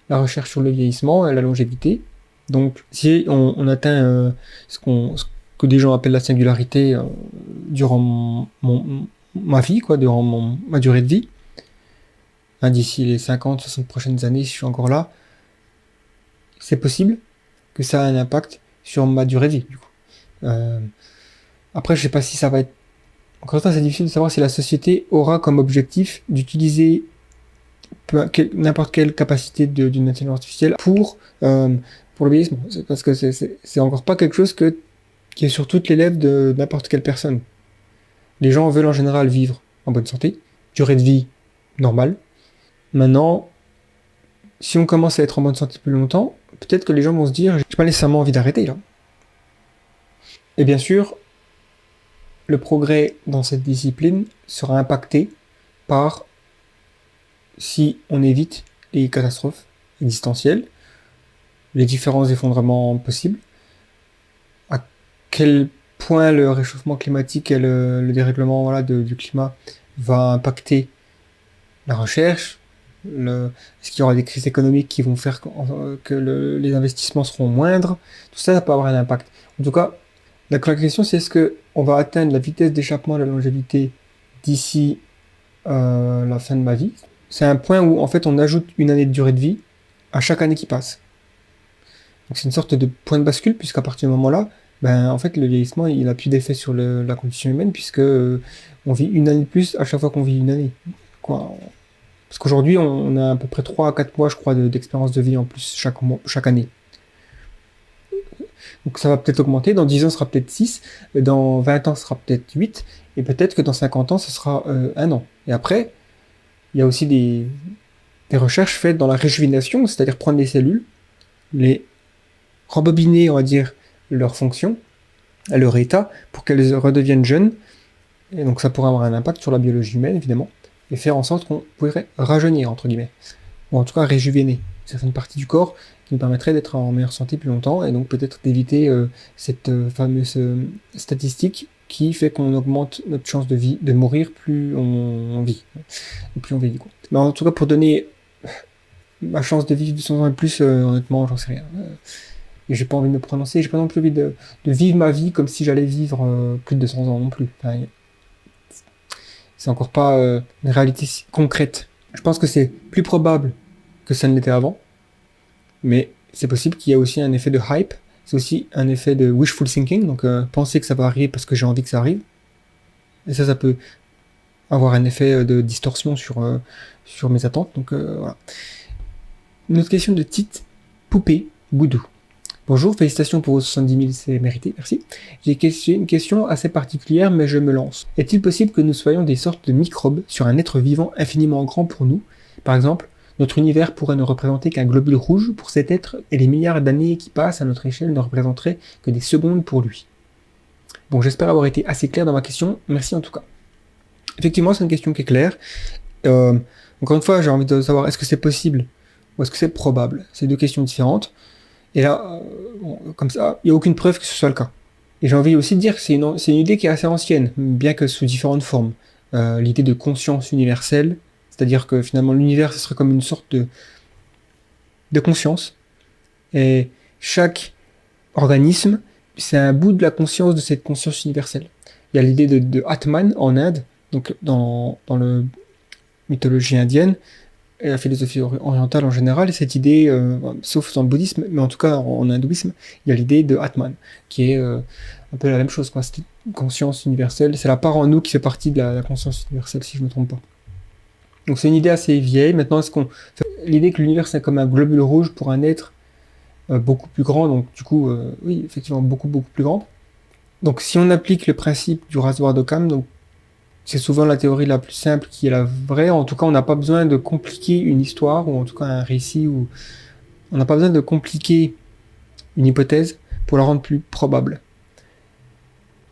la recherche sur le vieillissement et la longévité. Donc, si on atteint ce que des gens appellent la singularité durant ma vie, durant ma durée de vie, d'ici les 50, 60 prochaines années, si je suis encore là, c'est possible que ça ait un impact sur ma durée de vie. Du coup. Après, je sais pas si ça va être... Encore une fois, c'est difficile de savoir si la société aura comme objectif d'utiliser n'importe quelle capacité d'une intelligence artificielle pour le vieillissement. Parce que c'est encore pas quelque chose qui est sur toutes les lèvres de n'importe quelle personne. Les gens veulent en général vivre en bonne santé, durée de vie normale. Maintenant, si on commence à être en bonne santé plus longtemps, peut-être que les gens vont se dire, j'ai pas nécessairement envie d'arrêter là. Et bien sûr, le progrès dans cette discipline sera impacté par si on évite les catastrophes existentielles, les différents effondrements possibles, à quel point le réchauffement climatique et le dérèglement du climat va impacter la recherche, est-ce qu'il y aura des crises économiques qui vont faire que les investissements seront moindres, tout ça, ça peut avoir un impact. En tout cas, la question c'est est-ce qu'on va atteindre la vitesse d'échappement de la longévité d'ici la fin de ma vie. C'est un point où en fait on ajoute une année de durée de vie à chaque année qui passe. Donc c'est une sorte de point de bascule puisqu'à partir du moment-là, en fait le vieillissement il n'a plus d'effet sur la condition humaine puisque on vit une année de plus à chaque fois qu'on vit une année. Quoi. Parce qu'aujourd'hui on a à peu près 3 à 4 mois je crois d'expérience de vie en plus chaque année. Donc ça va peut-être augmenter, dans 10 ans ce sera peut-être 6, dans 20 ans ce sera peut-être 8, et peut-être que dans 50 ans ce sera 1 an. Et après, il y a aussi des recherches faites dans la réjuvénation, c'est-à-dire prendre des cellules, les rembobiner, on va dire, leur fonction, leur état, pour qu'elles redeviennent jeunes, et donc ça pourrait avoir un impact sur la biologie humaine, évidemment, et faire en sorte qu'on pourrait rajeunir, entre guillemets, ou en tout cas réjuvéner certaines parties du corps, qui nous permettrait d'être en meilleure santé plus longtemps et donc peut-être d'éviter cette fameuse statistique qui fait qu'on augmente notre chance de vie, de mourir plus on vit, et plus on vieillit quoi. Mais en tout cas pour donner ma chance de vivre 200 ans et plus, honnêtement j'en sais rien. Et j'ai pas envie de me prononcer, j'ai pas non plus envie de vivre ma vie comme si j'allais vivre plus de 200 ans non plus. Enfin, c'est encore pas une réalité concrète. Je pense que c'est plus probable que ça ne l'était avant. Mais c'est possible qu'il y ait aussi un effet de hype, c'est aussi un effet de wishful thinking, donc penser que ça va arriver parce que j'ai envie que ça arrive. Et ça peut avoir un effet de distorsion sur mes attentes. Donc voilà. Une autre question de Tite Poupée Boudou. Bonjour, félicitations pour vos 70 000, c'est mérité, merci. J'ai une question assez particulière, mais je me lance. Est-il possible que nous soyons des sortes de microbes sur un être vivant infiniment grand pour nous? Par exemple, notre univers pourrait ne représenter qu'un globule rouge pour cet être, et les milliards d'années qui passent à notre échelle ne représenteraient que des secondes pour lui. Bon, j'espère avoir été assez clair dans ma question, merci en tout cas. Effectivement, c'est une question qui est claire. Encore une fois, j'ai envie de savoir, est-ce que c'est possible ou est-ce que c'est probable? C'est deux questions différentes. Et là, comme ça, il n'y a aucune preuve que ce soit le cas. Et j'ai envie aussi de dire que c'est une idée qui est assez ancienne, bien que sous différentes formes. L'idée de conscience universelle, c'est-à-dire que finalement l'univers, ce serait comme une sorte de conscience. Et chaque organisme, c'est un bout de la conscience de cette conscience universelle. Il y a l'idée de Atman en Inde, donc dans la mythologie indienne, et la philosophie orientale en général, et cette idée, sauf dans le bouddhisme, mais en tout cas en hindouisme, il y a l'idée de Atman, qui est un peu la même chose, quoi. C'est une conscience universelle, c'est la part en nous qui fait partie de la conscience universelle, si je ne me trompe pas. Donc c'est une idée assez vieille. Maintenant, l'idée que l'univers c'est comme un globule rouge pour un être beaucoup plus grand, donc du coup, oui, effectivement, beaucoup plus grand. Donc si on applique le principe du rasoir d'Occam, donc c'est souvent la théorie la plus simple qui est la vraie. En tout cas, on n'a pas besoin de compliquer une histoire, ou en tout cas un récit, ou on n'a pas besoin de compliquer une hypothèse pour la rendre plus probable.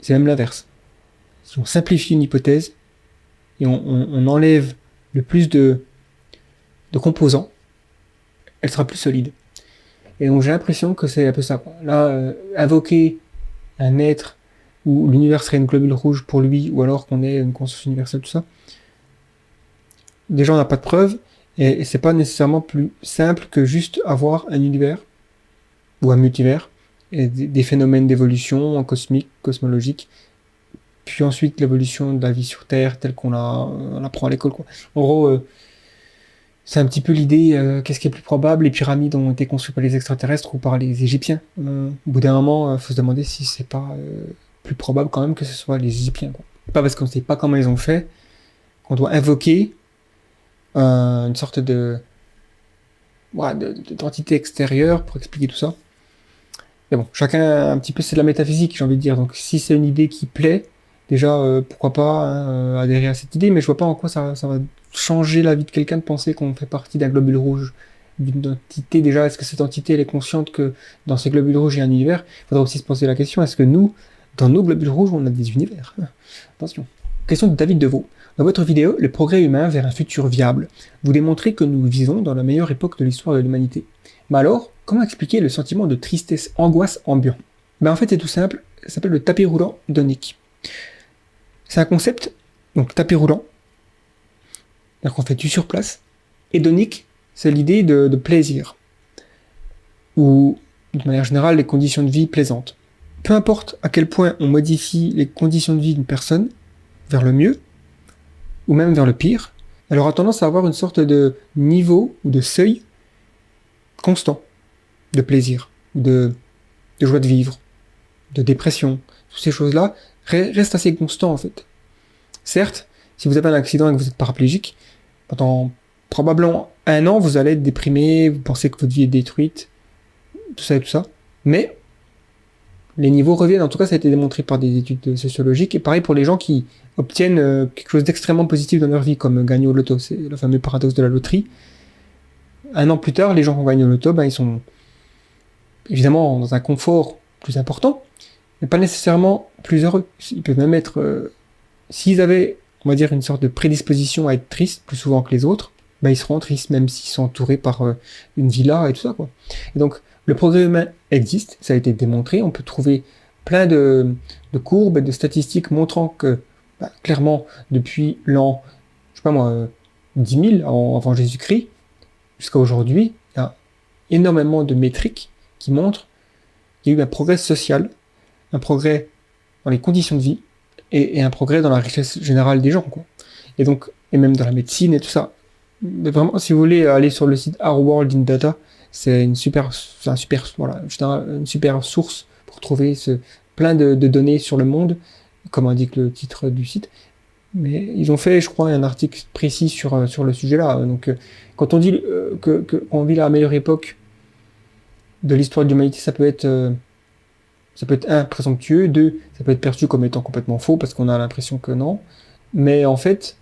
C'est même l'inverse. Si on simplifie une hypothèse et on enlève le plus de composants, elle sera plus solide. Et donc j'ai l'impression que c'est un peu ça, quoi. Là, invoquer un être où l'univers serait une globule rouge pour lui, ou alors qu'on ait une conscience universelle, tout ça, déjà on n'a pas de preuves, et c'est pas nécessairement plus simple que juste avoir un univers, ou un multivers, et des phénomènes d'évolution cosmique, cosmologique, puis ensuite l'évolution de la vie sur Terre, telle qu'on apprend à l'école, quoi. En gros, c'est un petit peu l'idée, qu'est-ce qui est plus probable, les pyramides ont été construites par les extraterrestres ou par les Égyptiens. Au bout d'un moment, faut se demander si c'est pas plus probable quand même que ce soit les Égyptiens, quoi. Pas parce qu'on ne sait pas comment ils ont fait, qu'on doit invoquer une sorte d'entité extérieure pour expliquer tout ça. Mais bon, chacun, un petit peu, c'est de la métaphysique, j'ai envie de dire. Donc si c'est une idée qui plaît, déjà, pourquoi pas adhérer à cette idée, mais je vois pas en quoi ça va changer la vie de quelqu'un de penser qu'on fait partie d'un globule rouge d'une entité, déjà, est-ce que cette entité, elle est consciente que dans ces globules rouges, il y a un univers? Il faudra aussi se poser la question, est-ce que nous, dans nos globules rouges, on a des univers? Attention. Question de David Deveau. Dans votre vidéo, le progrès humain vers un futur viable, vous démontrez que nous vivons dans la meilleure époque de l'histoire de l'humanité. Mais alors, comment expliquer le sentiment de tristesse, angoisse ambiant? En fait, c'est tout simple, ça s'appelle le tapis roulant d'Onick. C'est un concept, donc tapis roulant, c'est-à-dire qu'on fait du sur place, et d'Onick, c'est l'idée de plaisir, ou de manière générale, les conditions de vie plaisantes. Peu importe à quel point on modifie les conditions de vie d'une personne, vers le mieux, ou même vers le pire, elle aura tendance à avoir une sorte de niveau ou de seuil constant de plaisir, de joie de vivre, de dépression. Toutes ces choses-là restent assez constants en fait. Certes, si vous avez un accident et que vous êtes paraplégique, pendant probablement 1 an, vous allez être déprimé, vous pensez que votre vie est détruite, tout ça et tout ça, mais les niveaux reviennent. En tout cas, ça a été démontré par des études sociologiques. Et pareil pour les gens qui obtiennent quelque chose d'extrêmement positif dans leur vie, comme gagner au loto. C'est le fameux paradoxe de la loterie. 1 an plus tard, les gens qui ont gagné au loto, ils sont évidemment dans un confort plus important, mais pas nécessairement plus heureux. Ils peuvent même être... s'ils avaient, on va dire, une sorte de prédisposition à être tristes plus souvent que les autres, ils seront tristes, même s'ils sont entourés par une villa et tout ça, quoi. Et donc, le progrès humain existe, ça a été démontré, on peut trouver plein de courbes et de statistiques montrant que, clairement, depuis l'an, 10 000 avant Jésus-Christ, jusqu'à aujourd'hui, il y a énormément de métriques qui montrent qu'il y a eu un progrès social, un progrès dans les conditions de vie, et un progrès dans la richesse générale des gens, quoi. Et donc, et même dans la médecine et tout ça. Mais vraiment, si vous voulez aller sur le site Our World in Data, c'est une super source pour trouver plein de données sur le monde, comme indique le titre du site. Mais ils ont fait, je crois, un article précis sur le sujet-là. Donc, quand on dit qu'on vit la meilleure époque de l'histoire de l'humanité, ça peut être 1, présomptueux, 2, ça peut être perçu comme étant complètement faux, parce qu'on a l'impression que non. Mais en fait,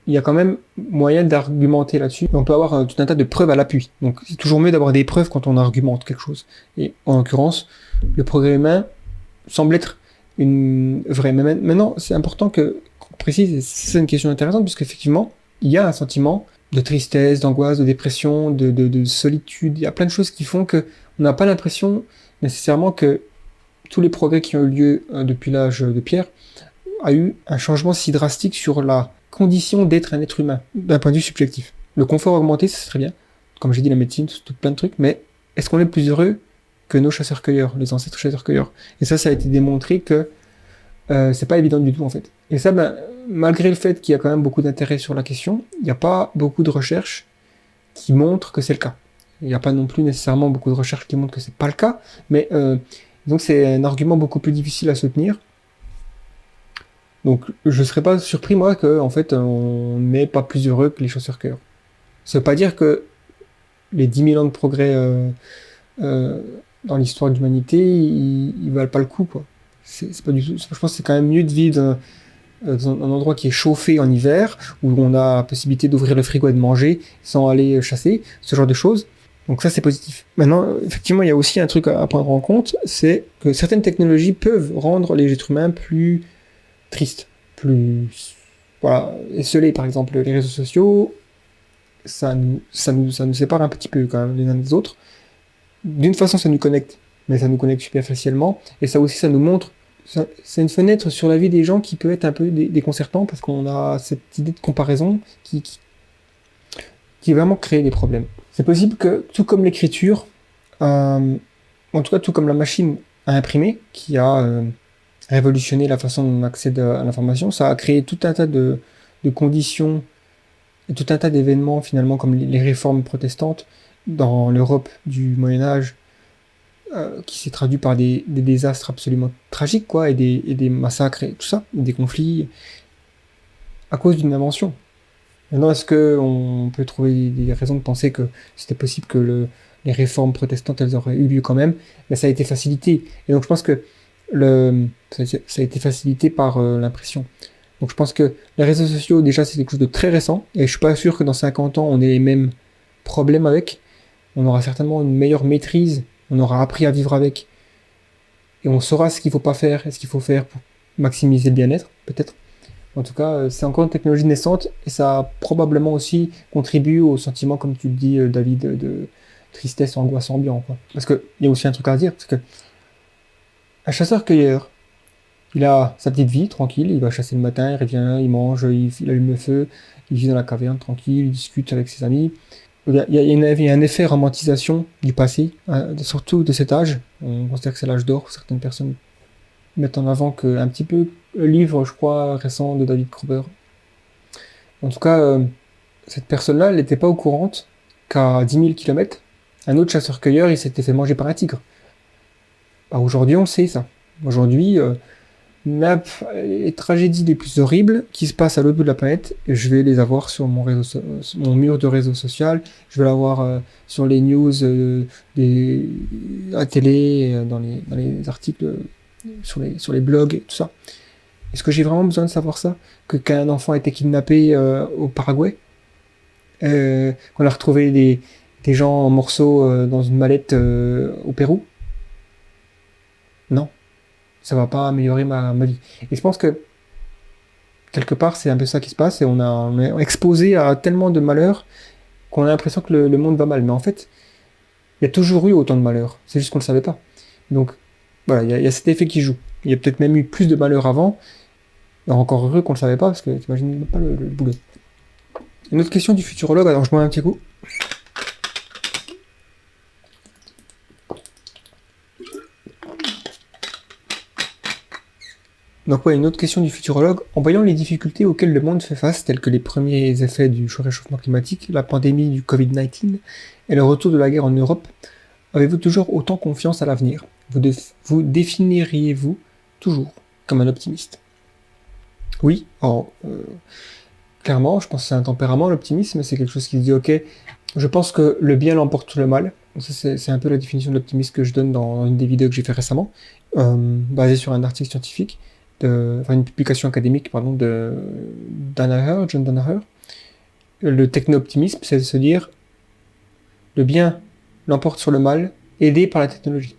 il y a quand même moyen d'argumenter là-dessus. On peut avoir tout un tas de preuves à l'appui. Donc c'est toujours mieux d'avoir des preuves quand on argumente quelque chose. Et en l'occurrence, le progrès humain semble être une vraie. Mais maintenant, c'est important qu'on précise, et c'est une question intéressante, puisque effectivement, il y a un sentiment de tristesse, d'angoisse, de dépression, de solitude. Il y a plein de choses qui font que on n'a pas l'impression nécessairement que tous les progrès qui ont eu lieu depuis l'âge de pierre a eu un changement si drastique sur la condition d'être un être humain, d'un point de vue subjectif. Le confort augmenté, c'est très bien. Comme j'ai dit, la médecine, tout plein de trucs, mais est-ce qu'on est plus heureux que nos chasseurs-cueilleurs, les ancêtres chasseurs-cueilleurs? Et ça a été démontré que c'est pas évident du tout, en fait. Et ça, malgré le fait qu'il y a quand même beaucoup d'intérêt sur la question, il n'y a pas beaucoup de recherches qui montrent que c'est le cas. Il n'y a pas non plus nécessairement beaucoup de recherches qui montrent que c'est pas le cas, mais donc c'est un argument beaucoup plus difficile à soutenir. Donc je serais pas surpris, moi, que en fait on n'est pas plus heureux que les chasseurs-cueilleurs. Ça veut pas dire que les 10 000 ans de progrès dans l'histoire de l'humanité, ils valent pas le coup, quoi. C'est pas du tout. Je pense que c'est quand même mieux de vivre dans un endroit qui est chauffé en hiver, où on a la possibilité d'ouvrir le frigo et de manger sans aller chasser, ce genre de choses. Donc ça, c'est positif. Maintenant, effectivement, il y a aussi un truc à prendre en compte, c'est que certaines technologies peuvent rendre les êtres humains plus tristes, plus esselés. Par exemple, les réseaux sociaux, ça nous sépare un petit peu quand même les uns des autres. D'une façon, ça nous connecte, mais ça nous connecte superficiellement, et ça aussi, ça nous montre. C'est une fenêtre sur la vie des gens qui peut être un peu déconcertant, parce qu'on a cette idée de comparaison qui vraiment crée des problèmes. C'est possible que, tout comme l'écriture, en tout cas tout comme la machine à imprimer, qui a révolutionné la façon dont on accède à l'information, ça a créé tout un tas de conditions, et tout un tas d'événements finalement, comme les réformes protestantes dans l'Europe du Moyen-Âge, qui s'est traduit par des désastres absolument tragiques, quoi, et des massacres et tout ça, des conflits, à cause d'une invention. Maintenant, est-ce qu'on peut trouver des raisons de penser que c'était possible que les réformes protestantes, elles auraient eu lieu quand même? Mais ça a été facilité. Et donc je pense que ça a été facilité par l'impression. Donc je pense que les réseaux sociaux, déjà, c'est quelque chose de très récent, et je suis pas sûr que dans 50 ans, on ait les mêmes problème avec, on aura certainement une meilleure maîtrise, on aura appris à vivre avec, et on saura ce qu'il faut pas faire et ce qu'il faut faire pour maximiser le bien-être, peut-être. En tout cas, c'est encore une technologie naissante, et ça a probablement aussi contribué au sentiment, comme tu le dis, David, de tristesse, angoisse ambiant, quoi. Parce qu'il y a aussi un truc à dire, parce que un chasseur-cueilleur, il a sa petite vie, tranquille, il va chasser le matin, il revient, il mange, il allume le feu, il vit dans la caverne, tranquille, il discute avec ses amis. Il y a un effet romantisation du passé, surtout de cet âge. On considère que c'est l'âge d'or. Certaines personnes mettent en avant un petit peu le livre, je crois, récent de David Graeber. En tout cas, cette personne-là, elle n'était pas au courant qu'à 10 000 km, un autre chasseur-cueilleur, il s'était fait manger par un tigre. Bah, aujourd'hui, on sait ça. Aujourd'hui, les tragédies les plus horribles qui se passent à l'autre bout de la planète, je vais les avoir sur mon mur de réseau social, je vais l'avoir sur les news à la télé, dans les articles, sur les blogs, et tout ça. Est-ce que j'ai vraiment besoin de savoir ça? Qu'un enfant a été kidnappé au Paraguay, qu'on a retrouvé des gens en morceaux dans une mallette au Pérou? Non. Ça va pas améliorer ma vie. Et je pense que quelque part c'est un peu ça qui se passe, et on est exposé à tellement de malheurs qu'on a l'impression que le monde va mal. Mais en fait, il y a toujours eu autant de malheurs, c'est juste qu'on le savait pas. Donc voilà, il y a cet effet qui joue. Il y a peut-être même eu plus de malheurs avant, et encore heureux qu'on le savait pas, parce que t'imagines même pas le boulot. Une autre question du futurologue, alors je bois un petit coup. Donc ouais, une autre question du futurologue. En voyant les difficultés auxquelles le monde fait face, telles que les premiers effets du réchauffement climatique, la pandémie du Covid-19 et le retour de la guerre en Europe, avez-vous toujours autant confiance à l'avenir? Vous définiriez-vous toujours comme un optimiste? Oui, alors, clairement, je pense que c'est un tempérament, l'optimisme, c'est quelque chose qui se dit, ok, je pense que le bien l'emporte le mal. Ça, c'est un peu la définition de l'optimisme que je donne dans une des vidéos que j'ai fait récemment, basée sur un article scientifique, une publication académique, pardon, de John Danaher. Le techno-optimisme, c'est de se dire, le bien l'emporte sur le mal, aidé par la technologie.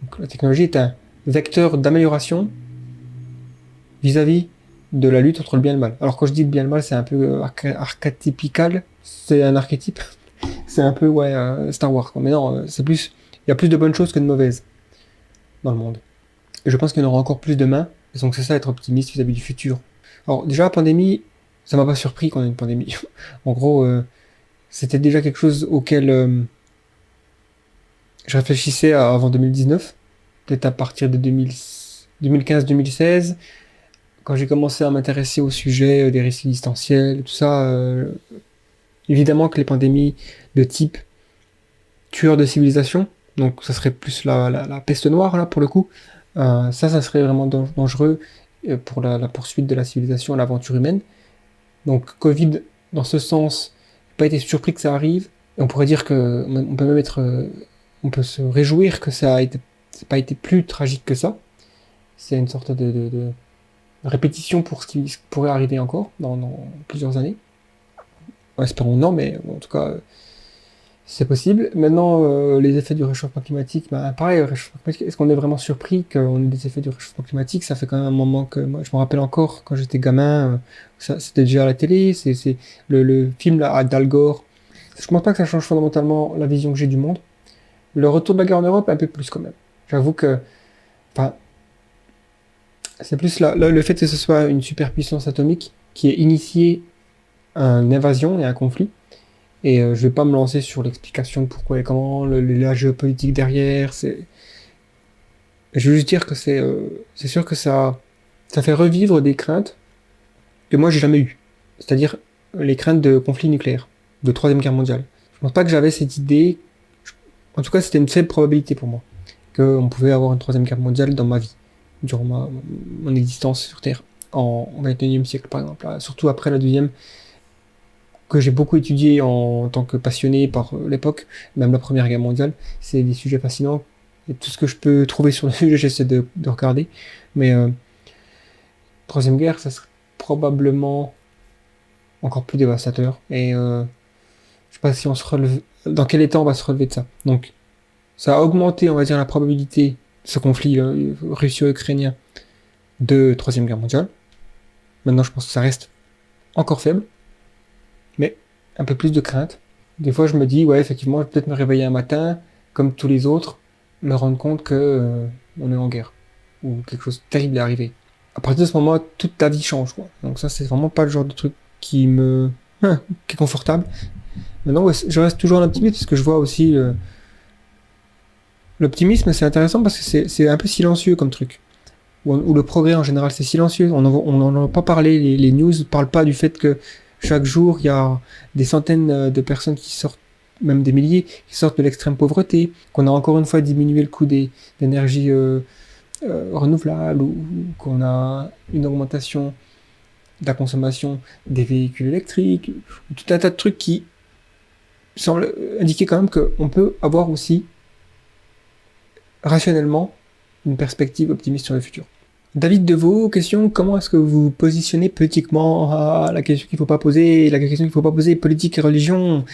Donc, la technologie est un vecteur d'amélioration vis-à-vis de la lutte contre le bien et le mal. Alors quand je dis le bien et le mal, c'est un peu archétypical, c'est un archétype, c'est un peu Star Wars, quoi. Mais non, c'est plus, il y a plus de bonnes choses que de mauvaises dans le monde. Et je pense qu'il y en aura encore plus demain, et donc c'est ça être optimiste vis-à-vis du futur. Alors déjà la pandémie, ça m'a pas surpris qu'on ait une pandémie. En gros, c'était déjà quelque chose auquel je réfléchissais avant 2019, peut-être à partir de 2015-2016, quand j'ai commencé à m'intéresser au sujet des récits distanciels, tout ça, évidemment que les pandémies de type tueur de civilisation, donc ça serait plus la peste noire là pour le coup, ça serait vraiment dangereux pour la poursuite de la civilisation, l'aventure humaine. Donc Covid, dans ce sens, j'ai pas été surpris que ça arrive, et on pourrait dire que on peut même on peut se réjouir que ça c'est pas été plus tragique que ça. C'est une sorte de répétition pour ce qui pourrait arriver encore dans plusieurs années. Espérons non, mais en tout cas, c'est possible. Maintenant, les effets du réchauffement climatique, pareil, est-ce qu'on est vraiment surpris qu'on ait des effets du réchauffement climatique? Ça fait quand même un moment que moi, je me rappelle encore quand j'étais gamin, c'était déjà à la télé, c'est le film là, d'Al Gore. Je pense pas que ça change fondamentalement la vision que j'ai du monde. Le retour de la guerre en Europe, un peu plus quand même. J'avoue que, enfin, c'est plus le fait que ce soit une superpuissance atomique qui ait initié une invasion et un conflit. Et je vais pas me lancer sur l'explication de pourquoi et comment, la géopolitique derrière. Je veux juste dire que c'est sûr que ça fait revivre des craintes que moi j'ai jamais eues. C'est-à-dire les craintes de conflit nucléaire, de Troisième Guerre mondiale. Je pense pas que j'avais cette idée. En tout cas, c'était une faible probabilité pour moi qu'on pouvait avoir une Troisième Guerre mondiale dans ma vie, durant mon existence sur Terre, en 21e siècle par exemple, surtout après la deuxième, que j'ai beaucoup étudié en tant que passionné par l'époque, même la Première Guerre mondiale. C'est des sujets fascinants, et tout ce que je peux trouver sur le sujet, j'essaie de regarder, mais Troisième Guerre, ça serait probablement encore plus dévastateur, et je sais pas si on se relève, dans quel état on va se relever de ça. Donc, ça a augmenté, on va dire, la probabilité de ce conflit russo-ukrainien de Troisième Guerre mondiale. Maintenant, je pense que ça reste encore faible, mais un peu plus de crainte. Des fois, je me dis, ouais, effectivement, je vais peut-être me réveiller un matin, comme tous les autres, me rendre compte que on est en guerre, ou quelque chose de terrible est arrivé. À partir de ce moment, toute ta vie change, quoi. Donc ça, c'est vraiment pas le genre de truc qui qui est confortable. Maintenant, ouais, je reste toujours un optimiste, parce que je vois aussi l'optimisme, c'est intéressant parce que c'est un peu silencieux comme truc. Ou le progrès en général, c'est silencieux. On n'en a pas parlé. Les news ne parlent pas du fait que chaque jour, il y a des centaines de personnes qui sortent, même des milliers, qui sortent de l'extrême pauvreté, qu'on a encore une fois diminué le coût d'énergie renouvelable, ou qu'on a une augmentation de la consommation des véhicules électriques, tout un tas de trucs qui semblent indiquer quand même qu'on peut avoir aussi rationnellement une perspective optimiste sur le futur. David Deveau, question, comment est-ce que vous vous positionnez politiquement à la question qu'il faut pas poser, la question qu'il faut pas poser, politique et religion?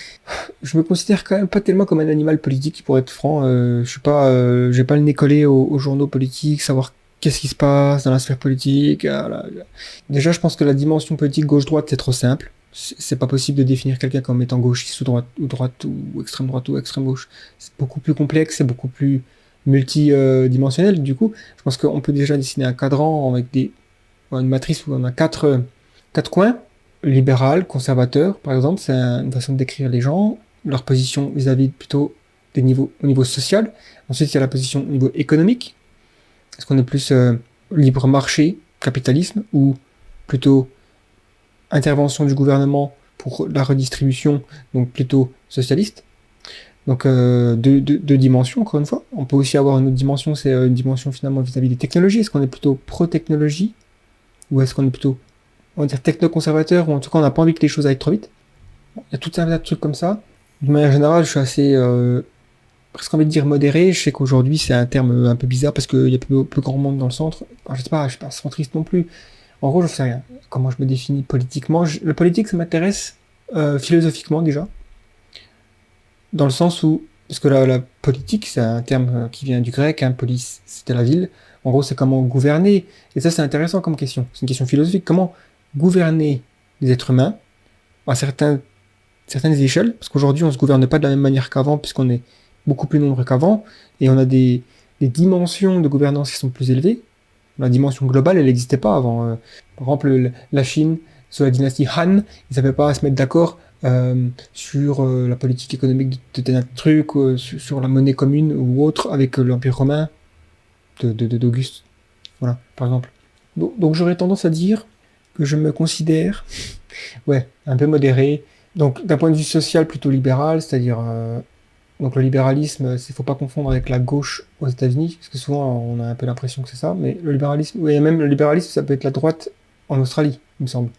Je me considère quand même pas tellement comme un animal politique, pour être franc. Je suis pas, j'ai pas le nez collé aux journaux politiques, savoir qu'est-ce qui se passe dans la sphère politique. Voilà. Déjà, je pense que la dimension politique gauche-droite, c'est trop simple. C'est pas possible de définir quelqu'un comme étant gauchiste ou droite ou extrême gauche. C'est beaucoup plus complexe, c'est beaucoup plus multidimensionnel. Du coup, je pense qu'on peut déjà dessiner un cadran avec une matrice où on a quatre coins. Libéral, conservateur, par exemple, c'est une façon de décrire les gens, leur position vis-à-vis plutôt au niveau social. Ensuite, il y a la position au niveau économique. Est-ce qu'on est plus libre marché, capitalisme, ou plutôt intervention du gouvernement pour la redistribution, donc plutôt socialiste? Donc deux dimensions, encore une fois. On peut aussi avoir une autre dimension, c'est une dimension finalement vis-à-vis des technologies. Est-ce qu'on est plutôt pro-technologie, ou est-ce qu'on est plutôt, on va dire, techno-conservateur, ou en tout cas on n'a pas envie que les choses aillent trop vite? Bon, il y a tout un tas de trucs comme ça. De manière générale, je suis assez, presque envie de dire modéré. Je sais qu'aujourd'hui c'est un terme un peu bizarre parce qu'il y a plus grand monde dans le centre. Enfin, je suis pas centriste non plus. En gros, je sais rien. Comment je me définis politiquement? Le politique, ça m'intéresse philosophiquement déjà. Dans le sens où, parce que la politique, c'est un terme qui vient du grec, hein, polis, c'était la ville. En gros, c'est comment gouverner. Et ça, c'est intéressant comme question. C'est une question philosophique. Comment gouverner les êtres humains à certaines échelles? Parce qu'aujourd'hui, on se gouverne pas de la même manière qu'avant, puisqu'on est beaucoup plus nombreux qu'avant, et on a des dimensions de gouvernance qui sont plus élevées. La dimension globale, elle n'existait pas avant. Par exemple, la Chine, sous la dynastie Han, ils n'avaient pas à se mettre d'accord sur la politique économique de tel truc, sur la monnaie commune ou autre avec l'Empire romain d'Auguste. Voilà, par exemple. Donc j'aurais tendance à dire que je me considère un peu modéré. Donc d'un point de vue social, plutôt libéral, c'est-à-dire donc le libéralisme, faut pas confondre avec la gauche aux États-Unis, parce que souvent on a un peu l'impression que c'est ça, mais le libéralisme, même le libéralisme, ça peut être la droite en Australie, il me semble.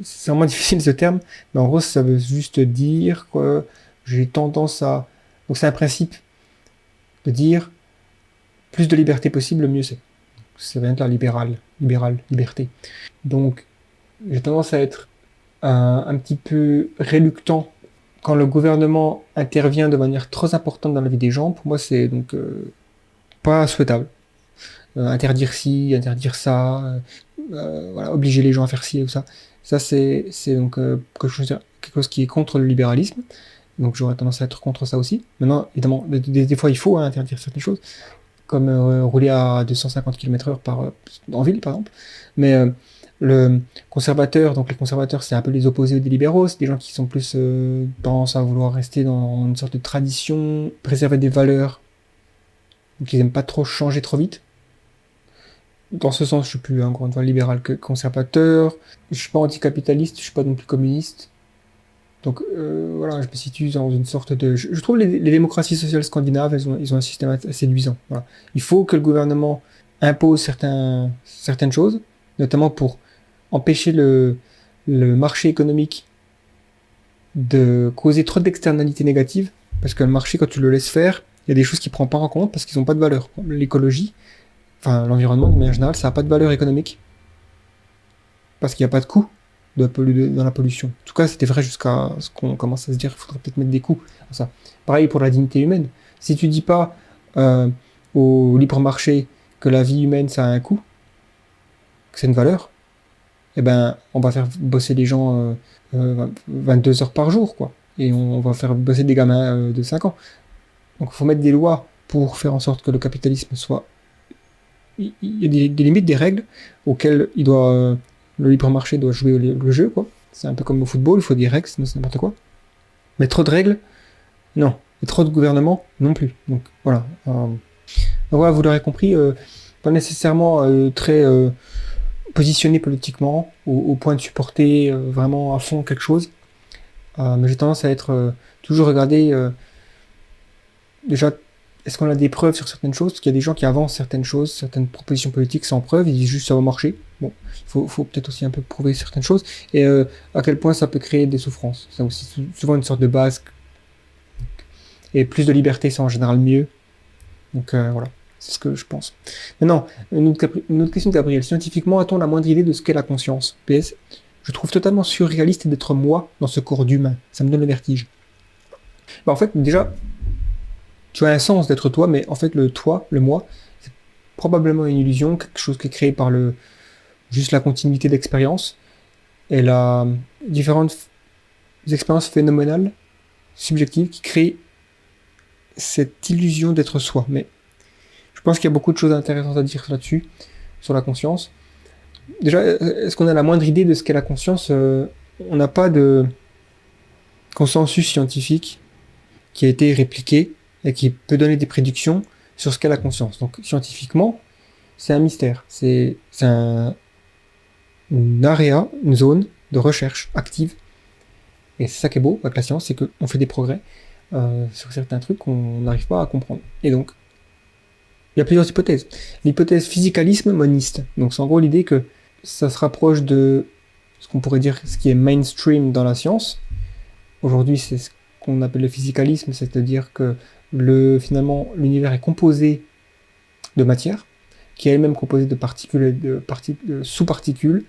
C'est vraiment difficile ce terme, mais en gros ça veut juste dire que j'ai tendance à... Donc c'est un principe de dire plus de liberté possible, mieux c'est. Ça vient de la liberté. Donc j'ai tendance à être un petit peu réluctant quand le gouvernement intervient de manière trop importante dans la vie des gens. Pour moi c'est donc pas souhaitable. Interdire ci, interdire ça, voilà, obliger les gens à faire ci ou ça. Ça, c'est donc quelque chose qui est contre le libéralisme. Donc j'aurais tendance à être contre ça aussi. Maintenant, évidemment, des fois, il faut interdire certaines choses, comme rouler à 250 km/h en ville, par exemple. Mais le conservateur, donc les conservateurs, c'est un peu les opposés des libéraux. C'est des gens qui sont plus tendance à vouloir rester dans une sorte de tradition, préserver des valeurs. Donc ils n'aiment pas trop changer trop vite. Dans ce sens, je suis plus encore une fois libéral que conservateur. Je suis pas anticapitaliste, je suis pas non plus communiste. Donc voilà, je me situe dans une sorte de... Je trouve les démocraties sociales scandinaves, ils ont un système assez séduisant. Voilà. Il faut que le gouvernement impose certaines choses, notamment pour empêcher le marché économique de causer trop d'externalités négatives, parce que le marché, quand tu le laisses faire, il y a des choses qu'il prend pas en compte parce qu'ils n'ont pas de valeur. L'écologie, enfin l'environnement de manière générale, ça n'a pas de valeur économique parce qu'il n'y a pas de coût dans la pollution. En tout cas, c'était vrai jusqu'à ce qu'on commence à se dire qu'il faudrait peut-être mettre des coûts à ça. Pareil pour la dignité humaine. Si tu dis pas au libre marché que la vie humaine, ça a un coût, que c'est une valeur, eh ben, on va faire bosser les gens 22 heures par jour, quoi. Et on va faire bosser des gamins de 5 ans. Donc il faut mettre des lois pour faire en sorte que le capitalisme soit... Il y a des limites, des règles auxquelles le libre marché doit jouer le jeu, quoi. C'est un peu comme au football, il faut des règles, sinon c'est n'importe quoi. Mais trop de règles, non. Et trop de gouvernement, non plus. Donc voilà. Voilà, vous l'aurez compris, pas nécessairement très positionné politiquement, au point de supporter vraiment à fond quelque chose. Mais j'ai tendance à être toujours regarder déjà, est-ce qu'on a des preuves sur certaines choses? Parce qu'il y a des gens qui avancent certaines choses, certaines propositions politiques sans preuve, ils disent juste ça va marcher. Bon, faut peut-être aussi un peu prouver certaines choses, et à quel point ça peut créer des souffrances. C'est aussi souvent une sorte de base. Et plus de liberté, c'est en général mieux. Donc voilà, c'est ce que je pense. Maintenant, une autre question de Gabriel. Scientifiquement, a-t-on la moindre idée de ce qu'est la conscience? PS, je trouve totalement surréaliste d'être moi dans ce corps d'humain. Ça me donne le vertige. En fait, déjà, tu as un sens d'être toi, mais en fait, le toi, le moi, c'est probablement une illusion, quelque chose qui est créé par juste la continuité d'expérience et la différentes expériences phénoménales, subjectives, qui créent cette illusion d'être soi. Mais je pense qu'il y a beaucoup de choses intéressantes à dire là-dessus, sur la conscience. Déjà, est-ce qu'on a la moindre idée de ce qu'est la conscience? On n'a pas de consensus scientifique qui a été répliqué et qui peut donner des prédictions sur ce qu'est la conscience. Donc scientifiquement, c'est un mystère. C'est une area, une zone de recherche active. Et c'est ça qui est beau avec la science, c'est qu'on fait des progrès sur certains trucs qu'on n'arrive pas à comprendre. Et donc, il y a plusieurs hypothèses. L'hypothèse physicalisme moniste. Donc c'est en gros l'idée que ça se rapproche de ce qu'on pourrait dire ce qui est mainstream dans la science. Aujourd'hui, c'est ce qu'on appelle le physicalisme, c'est-à-dire que finalement l'univers est composé de matière, qui est elle-même composée de particules, de sous-particules.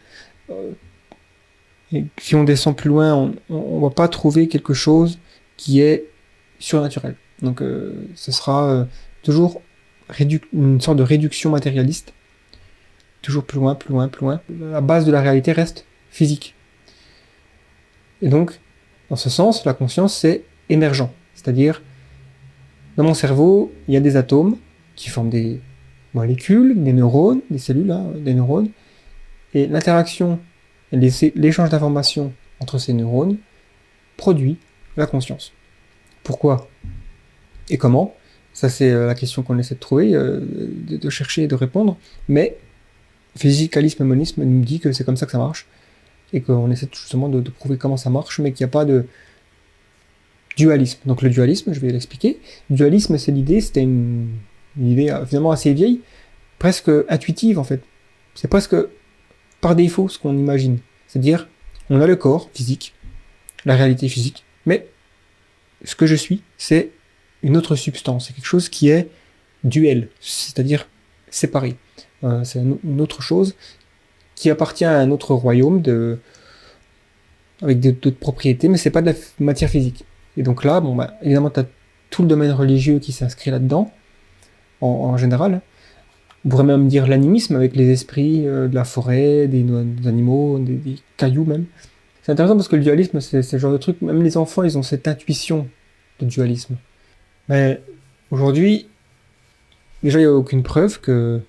Et si on descend plus loin, on va pas trouver quelque chose qui est surnaturel. Donc ce sera toujours une sorte de réduction matérialiste. Toujours plus loin, plus loin, plus loin. La base de la réalité reste physique. Et donc, dans ce sens, la conscience, c'est émergent. C'est-à-dire, dans mon cerveau, il y a des atomes qui forment des molécules, des neurones, des cellules, hein, des neurones. Et l'interaction, l'échange d'informations entre ces neurones produit la conscience. Pourquoi et comment? Ça, c'est la question qu'on essaie de trouver, de chercher et de répondre. Mais physicalisme et monisme nous dit que c'est comme ça que ça marche. Et qu'on essaie justement de prouver comment ça marche, mais qu'il n'y a pas de dualisme. Donc le dualisme, je vais l'expliquer. Dualisme, c'est l'idée, c'était une idée finalement assez vieille, presque intuitive en fait. C'est presque par défaut ce qu'on imagine. C'est-à-dire, on a le corps physique, la réalité physique, mais ce que je suis, c'est une autre substance. C'est quelque chose qui est duel, c'est-à-dire séparé. C'est une autre chose qui appartient à un autre royaume avec d'autres propriétés, mais c'est pas de la matière physique. Et donc là, évidemment, tu as tout le domaine religieux qui s'inscrit là-dedans, en général. On pourrait même dire l'animisme avec les esprits de la forêt, des animaux, des cailloux même. C'est intéressant parce que le dualisme, c'est ce genre de truc, même les enfants, ils ont cette intuition de dualisme. Mais aujourd'hui, déjà, il n'y a aucune preuve que,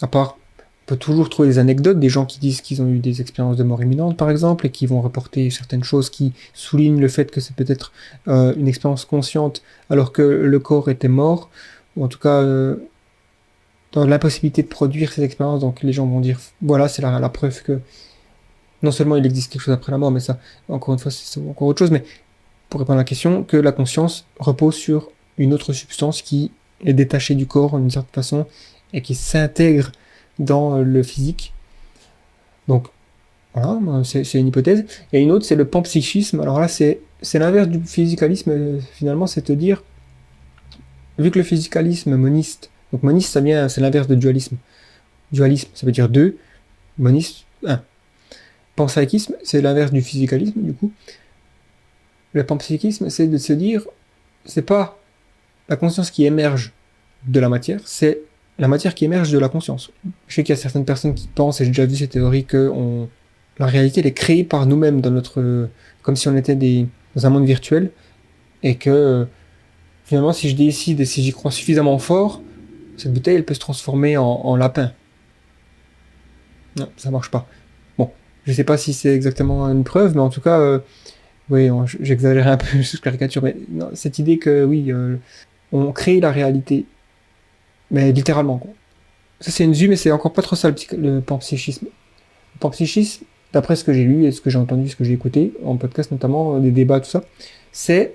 à part, on peut toujours trouver des anecdotes, des gens qui disent qu'ils ont eu des expériences de mort imminente, par exemple, et qui vont reporter certaines choses qui soulignent le fait que c'est peut-être une expérience consciente, alors que le corps était mort, ou en tout cas dans l'impossibilité de produire ces expériences. Donc les gens vont dire, voilà, c'est la preuve que non seulement il existe quelque chose après la mort, mais ça, encore une fois, c'est encore autre chose, mais pour répondre à la question, que la conscience repose sur une autre substance qui est détachée du corps d'une certaine façon, et qui s'intègre dans le physique. Donc, voilà, c'est une hypothèse. Et une autre, c'est le panpsychisme. Alors là, c'est l'inverse du physicalisme, finalement, c'est te dire, vu que le physicalisme moniste, donc moniste, c'est l'inverse de dualisme. Dualisme, ça veut dire deux, moniste, un. Panpsychisme, c'est l'inverse du physicalisme, du coup. Le panpsychisme, c'est de se dire, c'est pas la conscience qui émerge de la matière, c'est la matière qui émerge de la conscience. Je sais qu'il y a certaines personnes qui pensent, et j'ai déjà vu cette théorie, que la réalité, elle est créée par nous-mêmes, comme si on était dans un monde virtuel, et que finalement, si je décide et si j'y crois suffisamment fort, cette bouteille, elle peut se transformer en lapin. Non, ça marche pas. Bon, je sais pas si c'est exactement une preuve, mais en tout cas, oui, j'exagère un peu, je caricature, mais non, cette idée que oui, on crée la réalité, mais littéralement, quoi. Ça c'est une vue, mais c'est encore pas trop ça le panpsychisme. Le panpsychisme, d'après ce que j'ai lu et ce que j'ai entendu, ce que j'ai écouté, en podcast notamment, des débats, tout ça, c'est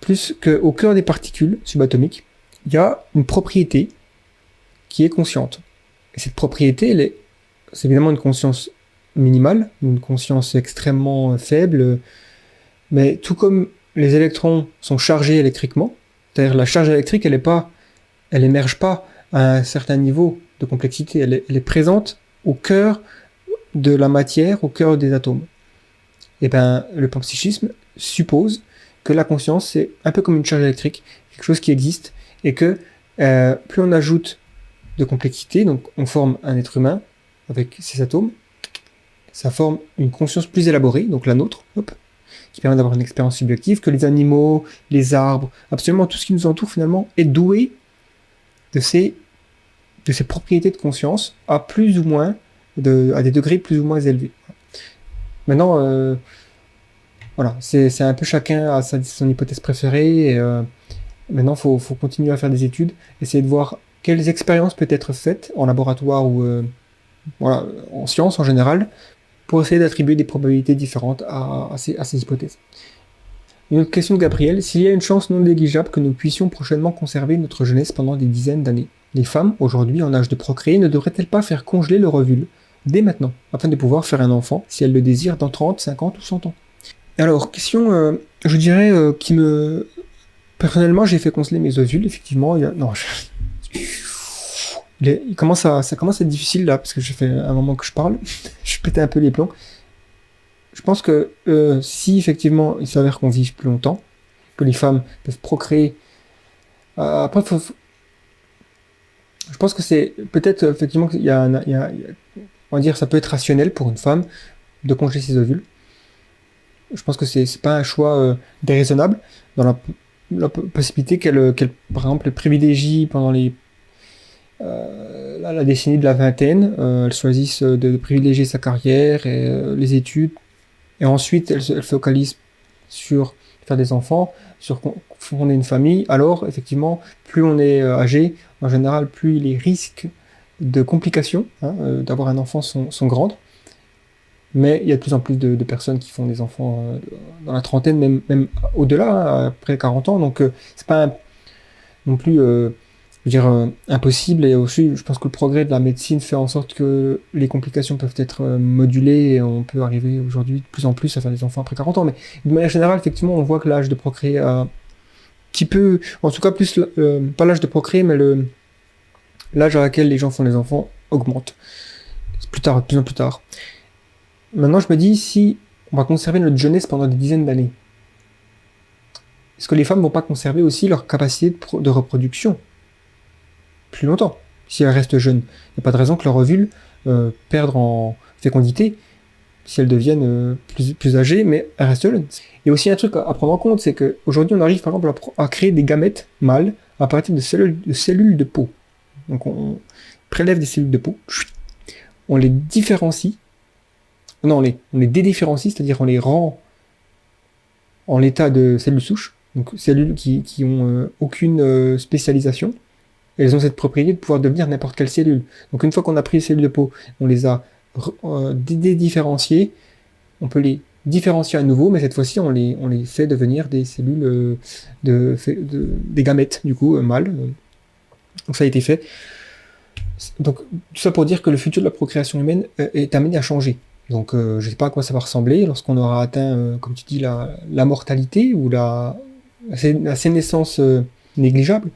plus qu'au cœur des particules subatomiques, il y a une propriété qui est consciente. Et cette propriété, c'est évidemment une conscience minimale, une conscience extrêmement faible, mais tout comme les électrons sont chargés électriquement, c'est-à-dire la charge électrique, elle émerge pas à un certain niveau de complexité, elle est présente au cœur de la matière, au cœur des atomes. Et ben, le panpsychisme suppose que la conscience, c'est un peu comme une charge électrique, quelque chose qui existe, et que plus on ajoute de complexité, donc on forme un être humain avec ces atomes, ça forme une conscience plus élaborée, donc la nôtre, qui permet d'avoir une expérience subjective, que les animaux, les arbres, absolument tout ce qui nous entoure finalement est doué de ces propriétés de conscience à plus ou moins, à des degrés plus ou moins élevés. Maintenant, voilà, c'est un peu chacun a son hypothèse préférée, et maintenant faut continuer à faire des études, essayer de voir quelles expériences peuvent être faites en laboratoire ou voilà, en sciences en général, pour essayer d'attribuer des probabilités différentes à ces hypothèses. Une autre question de Gabriel: s'il y a une chance non négligeable que nous puissions prochainement conserver notre jeunesse pendant des dizaines d'années, les femmes, aujourd'hui en âge de procréer, ne devraient-elles pas faire congeler leur ovule dès maintenant, afin de pouvoir faire un enfant, si elles le désirent, dans 30, 50 ou 100 ans? Alors, question, je dirais, qui me... Personnellement, j'ai fait congeler mes ovules, effectivement. Non, ça commence à être difficile là, parce que ça fait un moment que je parle. Je pétais un peu les plombs. Je pense que si effectivement il s'avère qu'on vive plus longtemps, que les femmes peuvent procréer, après, je pense que c'est peut-être effectivement qu'il y a, on va dire, ça peut être rationnel pour une femme de congeler ses ovules. Je pense que c'est pas un choix déraisonnable, dans la possibilité qu'elle, par exemple, privilégie pendant la décennie de la vingtaine, elle choisisse de privilégier sa carrière et les études, et ensuite elle se focalise sur faire des enfants, sur fonder une famille. Alors effectivement, plus on est âgé, en général, plus les risques de complications, d'avoir un enfant sont grandes. Mais il y a de plus en plus de personnes qui font des enfants dans la trentaine, même au-delà, après 40 ans. Donc c'est pas non plus impossible. Et aussi, je pense que le progrès de la médecine fait en sorte que les complications peuvent être modulées, et on peut arriver aujourd'hui de plus en plus à faire des enfants après 40 ans. Mais de manière générale, effectivement, on voit que l'âge de procréer a un petit peu, en tout cas plus, pas l'âge de procréer, mais l'âge à laquelle les gens font des enfants augmente. Plus tard, de plus en plus tard. Maintenant, je me dis, si on va conserver notre jeunesse pendant des dizaines d'années, est-ce que les femmes vont pas conserver aussi leur capacité de reproduction plus longtemps, si elles restent jeunes? Il n'y a pas de raison que leur ovule perdre en fécondité si elles deviennent plus âgées, mais elles restent jeunes. Il y a aussi un truc à prendre en compte, c'est qu'aujourd'hui, on arrive par exemple à créer des gamètes mâles à partir de cellules de peau. Donc on prélève des cellules de peau, on les différencie. Non, on les dédifférencie, c'est-à-dire on les rend en l'état de cellules souches, donc cellules qui ont aucune spécialisation. Elles ont cette propriété de pouvoir devenir n'importe quelle cellule. Donc une fois qu'on a pris les cellules de peau, on les a dédifférenciées, on peut les différencier à nouveau, mais cette fois-ci on les fait devenir des cellules, des gamètes, du coup, mâles. Donc ça a été fait. Donc tout ça pour dire que le futur de la procréation humaine est amené à changer. Donc je ne sais pas à quoi ça va ressembler lorsqu'on aura atteint, comme tu dis, la mortalité ou la sénescence négligeable.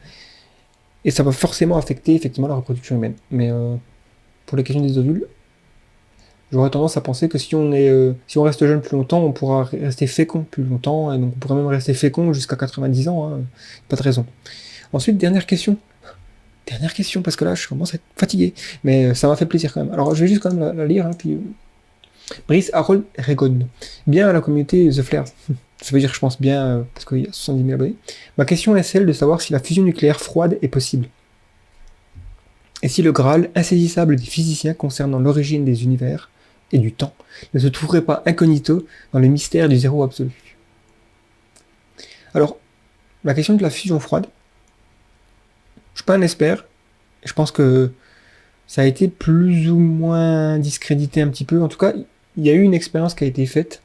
Et ça va forcément affecter effectivement la reproduction humaine. Mais pour les questions des ovules, J'aurais tendance à penser que si on reste jeune plus longtemps, on pourra rester fécond plus longtemps, et donc on pourrait même rester fécond jusqu'à 90 ans, hein. Pas de raison. Ensuite, dernière question, parce que là, je commence à être fatigué, mais ça m'a fait plaisir quand même. Alors, je vais juste quand même la lire, hein, puis... Brice Harold Regon. Bien à la communauté The Flares. Ça veut dire, je pense, bien, parce qu'il y a 70 000 abonnés. Ma question est celle de savoir si la fusion nucléaire froide est possible. Et si le Graal insaisissable des physiciens concernant l'origine des univers et du temps ne se trouverait pas incognito dans le mystère du zéro absolu. Alors, la question de la fusion froide, je suis pas un expert, je pense que ça a été plus ou moins discrédité un petit peu. En tout cas, il y a eu une expérience qui a été faite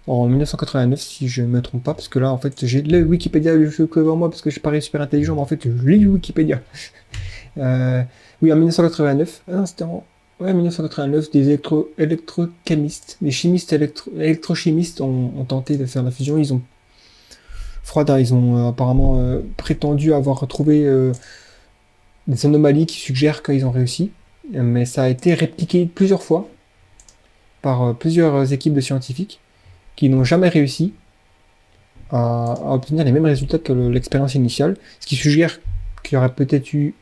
en 1989, si je ne me trompe pas, parce que là, en fait, j'ai le Wikipédia devant moi, parce que je parais super intelligent, mais en fait, je lis le Wikipédia. Oui, en 1989, c'était en 1989, des électrochimistes, des chimistes électrochimistes ont tenté de faire la fusion. Ils ont apparemment prétendu avoir retrouvé des anomalies qui suggèrent qu'ils ont réussi, mais ça a été répliqué plusieurs fois par plusieurs équipes de scientifiques qui n'ont jamais réussi à obtenir les mêmes résultats que l'expérience initiale, ce qui suggère qu'il y aurait peut-être eu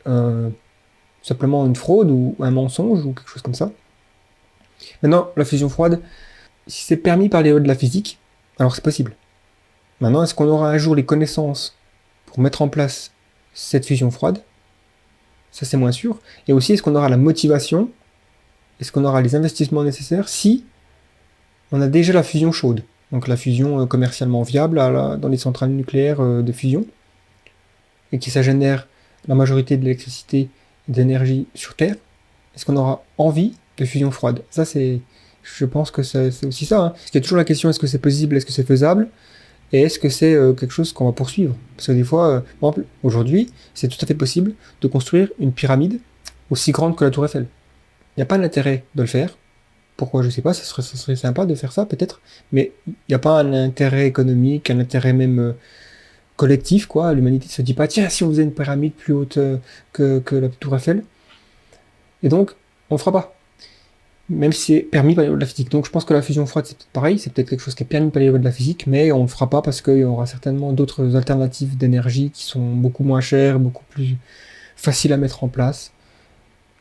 simplement une fraude ou un mensonge ou quelque chose comme ça. Maintenant, la fusion froide, si c'est permis par les lois de la physique, alors c'est possible. Maintenant, est-ce qu'on aura un jour les connaissances pour mettre en place cette fusion froide? Ça, c'est moins sûr. Et aussi, est-ce qu'on aura la motivation? Est-ce qu'on aura les investissements nécessaires si on a déjà la fusion chaude? Donc la fusion commercialement viable dans les centrales nucléaires de fusion, et qui ça génère la majorité de l'électricité et d'énergie sur Terre. Est-ce qu'on aura envie de fusion froide? Ça, je pense que c'est aussi ça. Hein. Parce qu'il y a toujours la question, est-ce que c'est possible, est-ce que c'est faisable? Et est-ce que c'est quelque chose qu'on va poursuivre? Parce que des fois, par exemple, aujourd'hui, c'est tout à fait possible de construire une pyramide aussi grande que la Tour Eiffel. Il n'y a pas d'intérêt de le faire. Pourquoi? Je sais pas, ça serait sympa de faire ça, peut-être. Mais il n'y a pas un intérêt économique, un intérêt même collectif, quoi. L'humanité ne se dit pas, tiens, si on faisait une pyramide plus haute que la Tour Eiffel. Et donc, on ne le fera pas. Même si c'est permis par les lois de la physique. Donc je pense que la fusion froide, c'est peut-être pareil, c'est peut-être quelque chose qui est permis par les lois de la physique, mais on ne le fera pas parce qu'il y aura certainement d'autres alternatives d'énergie qui sont beaucoup moins chères, beaucoup plus faciles à mettre en place.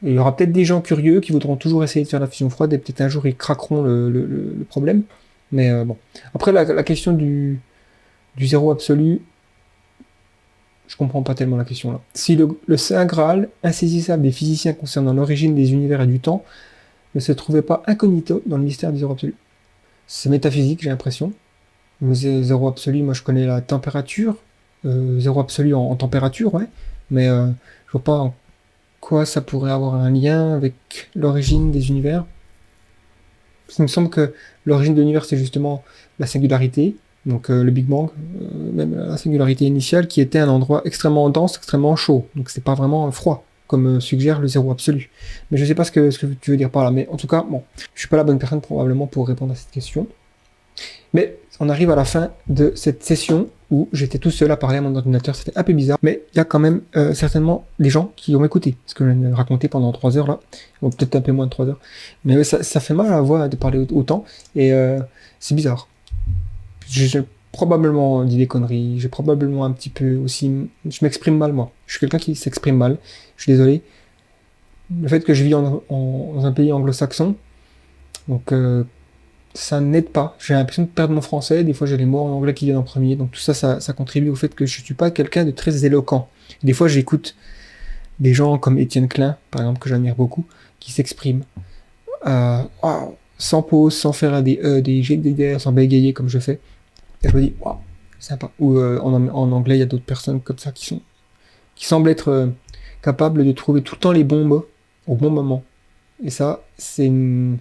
Et il y aura peut-être des gens curieux qui voudront toujours essayer de faire la fusion froide et peut-être un jour ils craqueront le problème. Mais bon. Après, la question du zéro absolu, je comprends pas tellement la question là. Si le Saint Graal, insaisissable des physiciens concernant l'origine des univers et du temps, ne se trouvait pas incognito dans le mystère du zéro absolu. C'est métaphysique, j'ai l'impression. Le zéro absolu, moi je connais la température, zéro absolu en température, ouais, mais je vois pas en quoi ça pourrait avoir un lien avec l'origine des univers. Il me semble que l'origine de l'univers, c'est justement la singularité, donc le Big Bang, même la singularité initiale, qui était un endroit extrêmement dense, extrêmement chaud, donc c'est pas vraiment froid, comme suggère le zéro absolu. Mais je sais pas ce que tu veux dire par là, mais en tout cas, bon, je suis pas la bonne personne probablement pour répondre à cette question. Mais on arrive à la fin de cette session où j'étais tout seul à parler à mon ordinateur, c'était un peu bizarre, mais il y a quand même certainement des gens qui ont écouté ce que je viens de raconter pendant 3 heures là, bon, peut-être un peu moins de 3 heures, mais ça fait mal à la voix de parler autant, et c'est bizarre. J'ai probablement dit des conneries, j'ai probablement un petit peu aussi... Je m'exprime mal, moi. Je suis quelqu'un qui s'exprime mal. Je suis désolé. Le fait que je vis dans un pays anglo-saxon, donc ça n'aide pas. J'ai l'impression de perdre mon français. Des fois, j'ai les mots en anglais qui viennent en premier. Donc tout ça, ça contribue au fait que je suis pas quelqu'un de très éloquent. Des fois, j'écoute des gens comme Étienne Klein, par exemple, que j'admire beaucoup, qui s'expriment sans pause, sans faire des jets d'idées, sans bégayer comme je fais. Et je me dis, waouh, sympa. Ou en anglais, il y a d'autres personnes comme ça qui semblent être capables de trouver tout le temps les bons mots au bon moment. Et ça, c'est une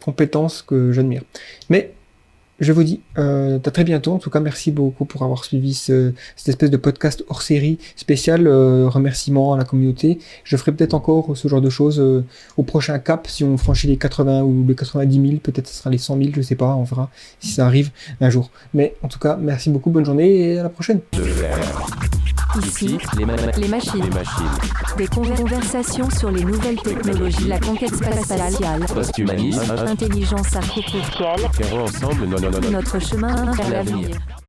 compétence que j'admire. Mais je vous dis à très bientôt. En tout cas, merci beaucoup pour avoir suivi cette espèce de podcast hors série spécial. Remerciements à la communauté. Je ferai peut-être encore ce genre de choses au prochain cap. Si on franchit les 80 ou les 90 000, peut-être ce sera les 100 000, je sais pas. On verra si ça arrive un jour. Mais en tout cas, merci beaucoup, bonne journée et à la prochaine. Ici, les machines. Des conversations sur les nouvelles technologies, la conquête spatiale, Post-humanisme, intelligence artificielle, ferons ensemble notre chemin vers l'avenir.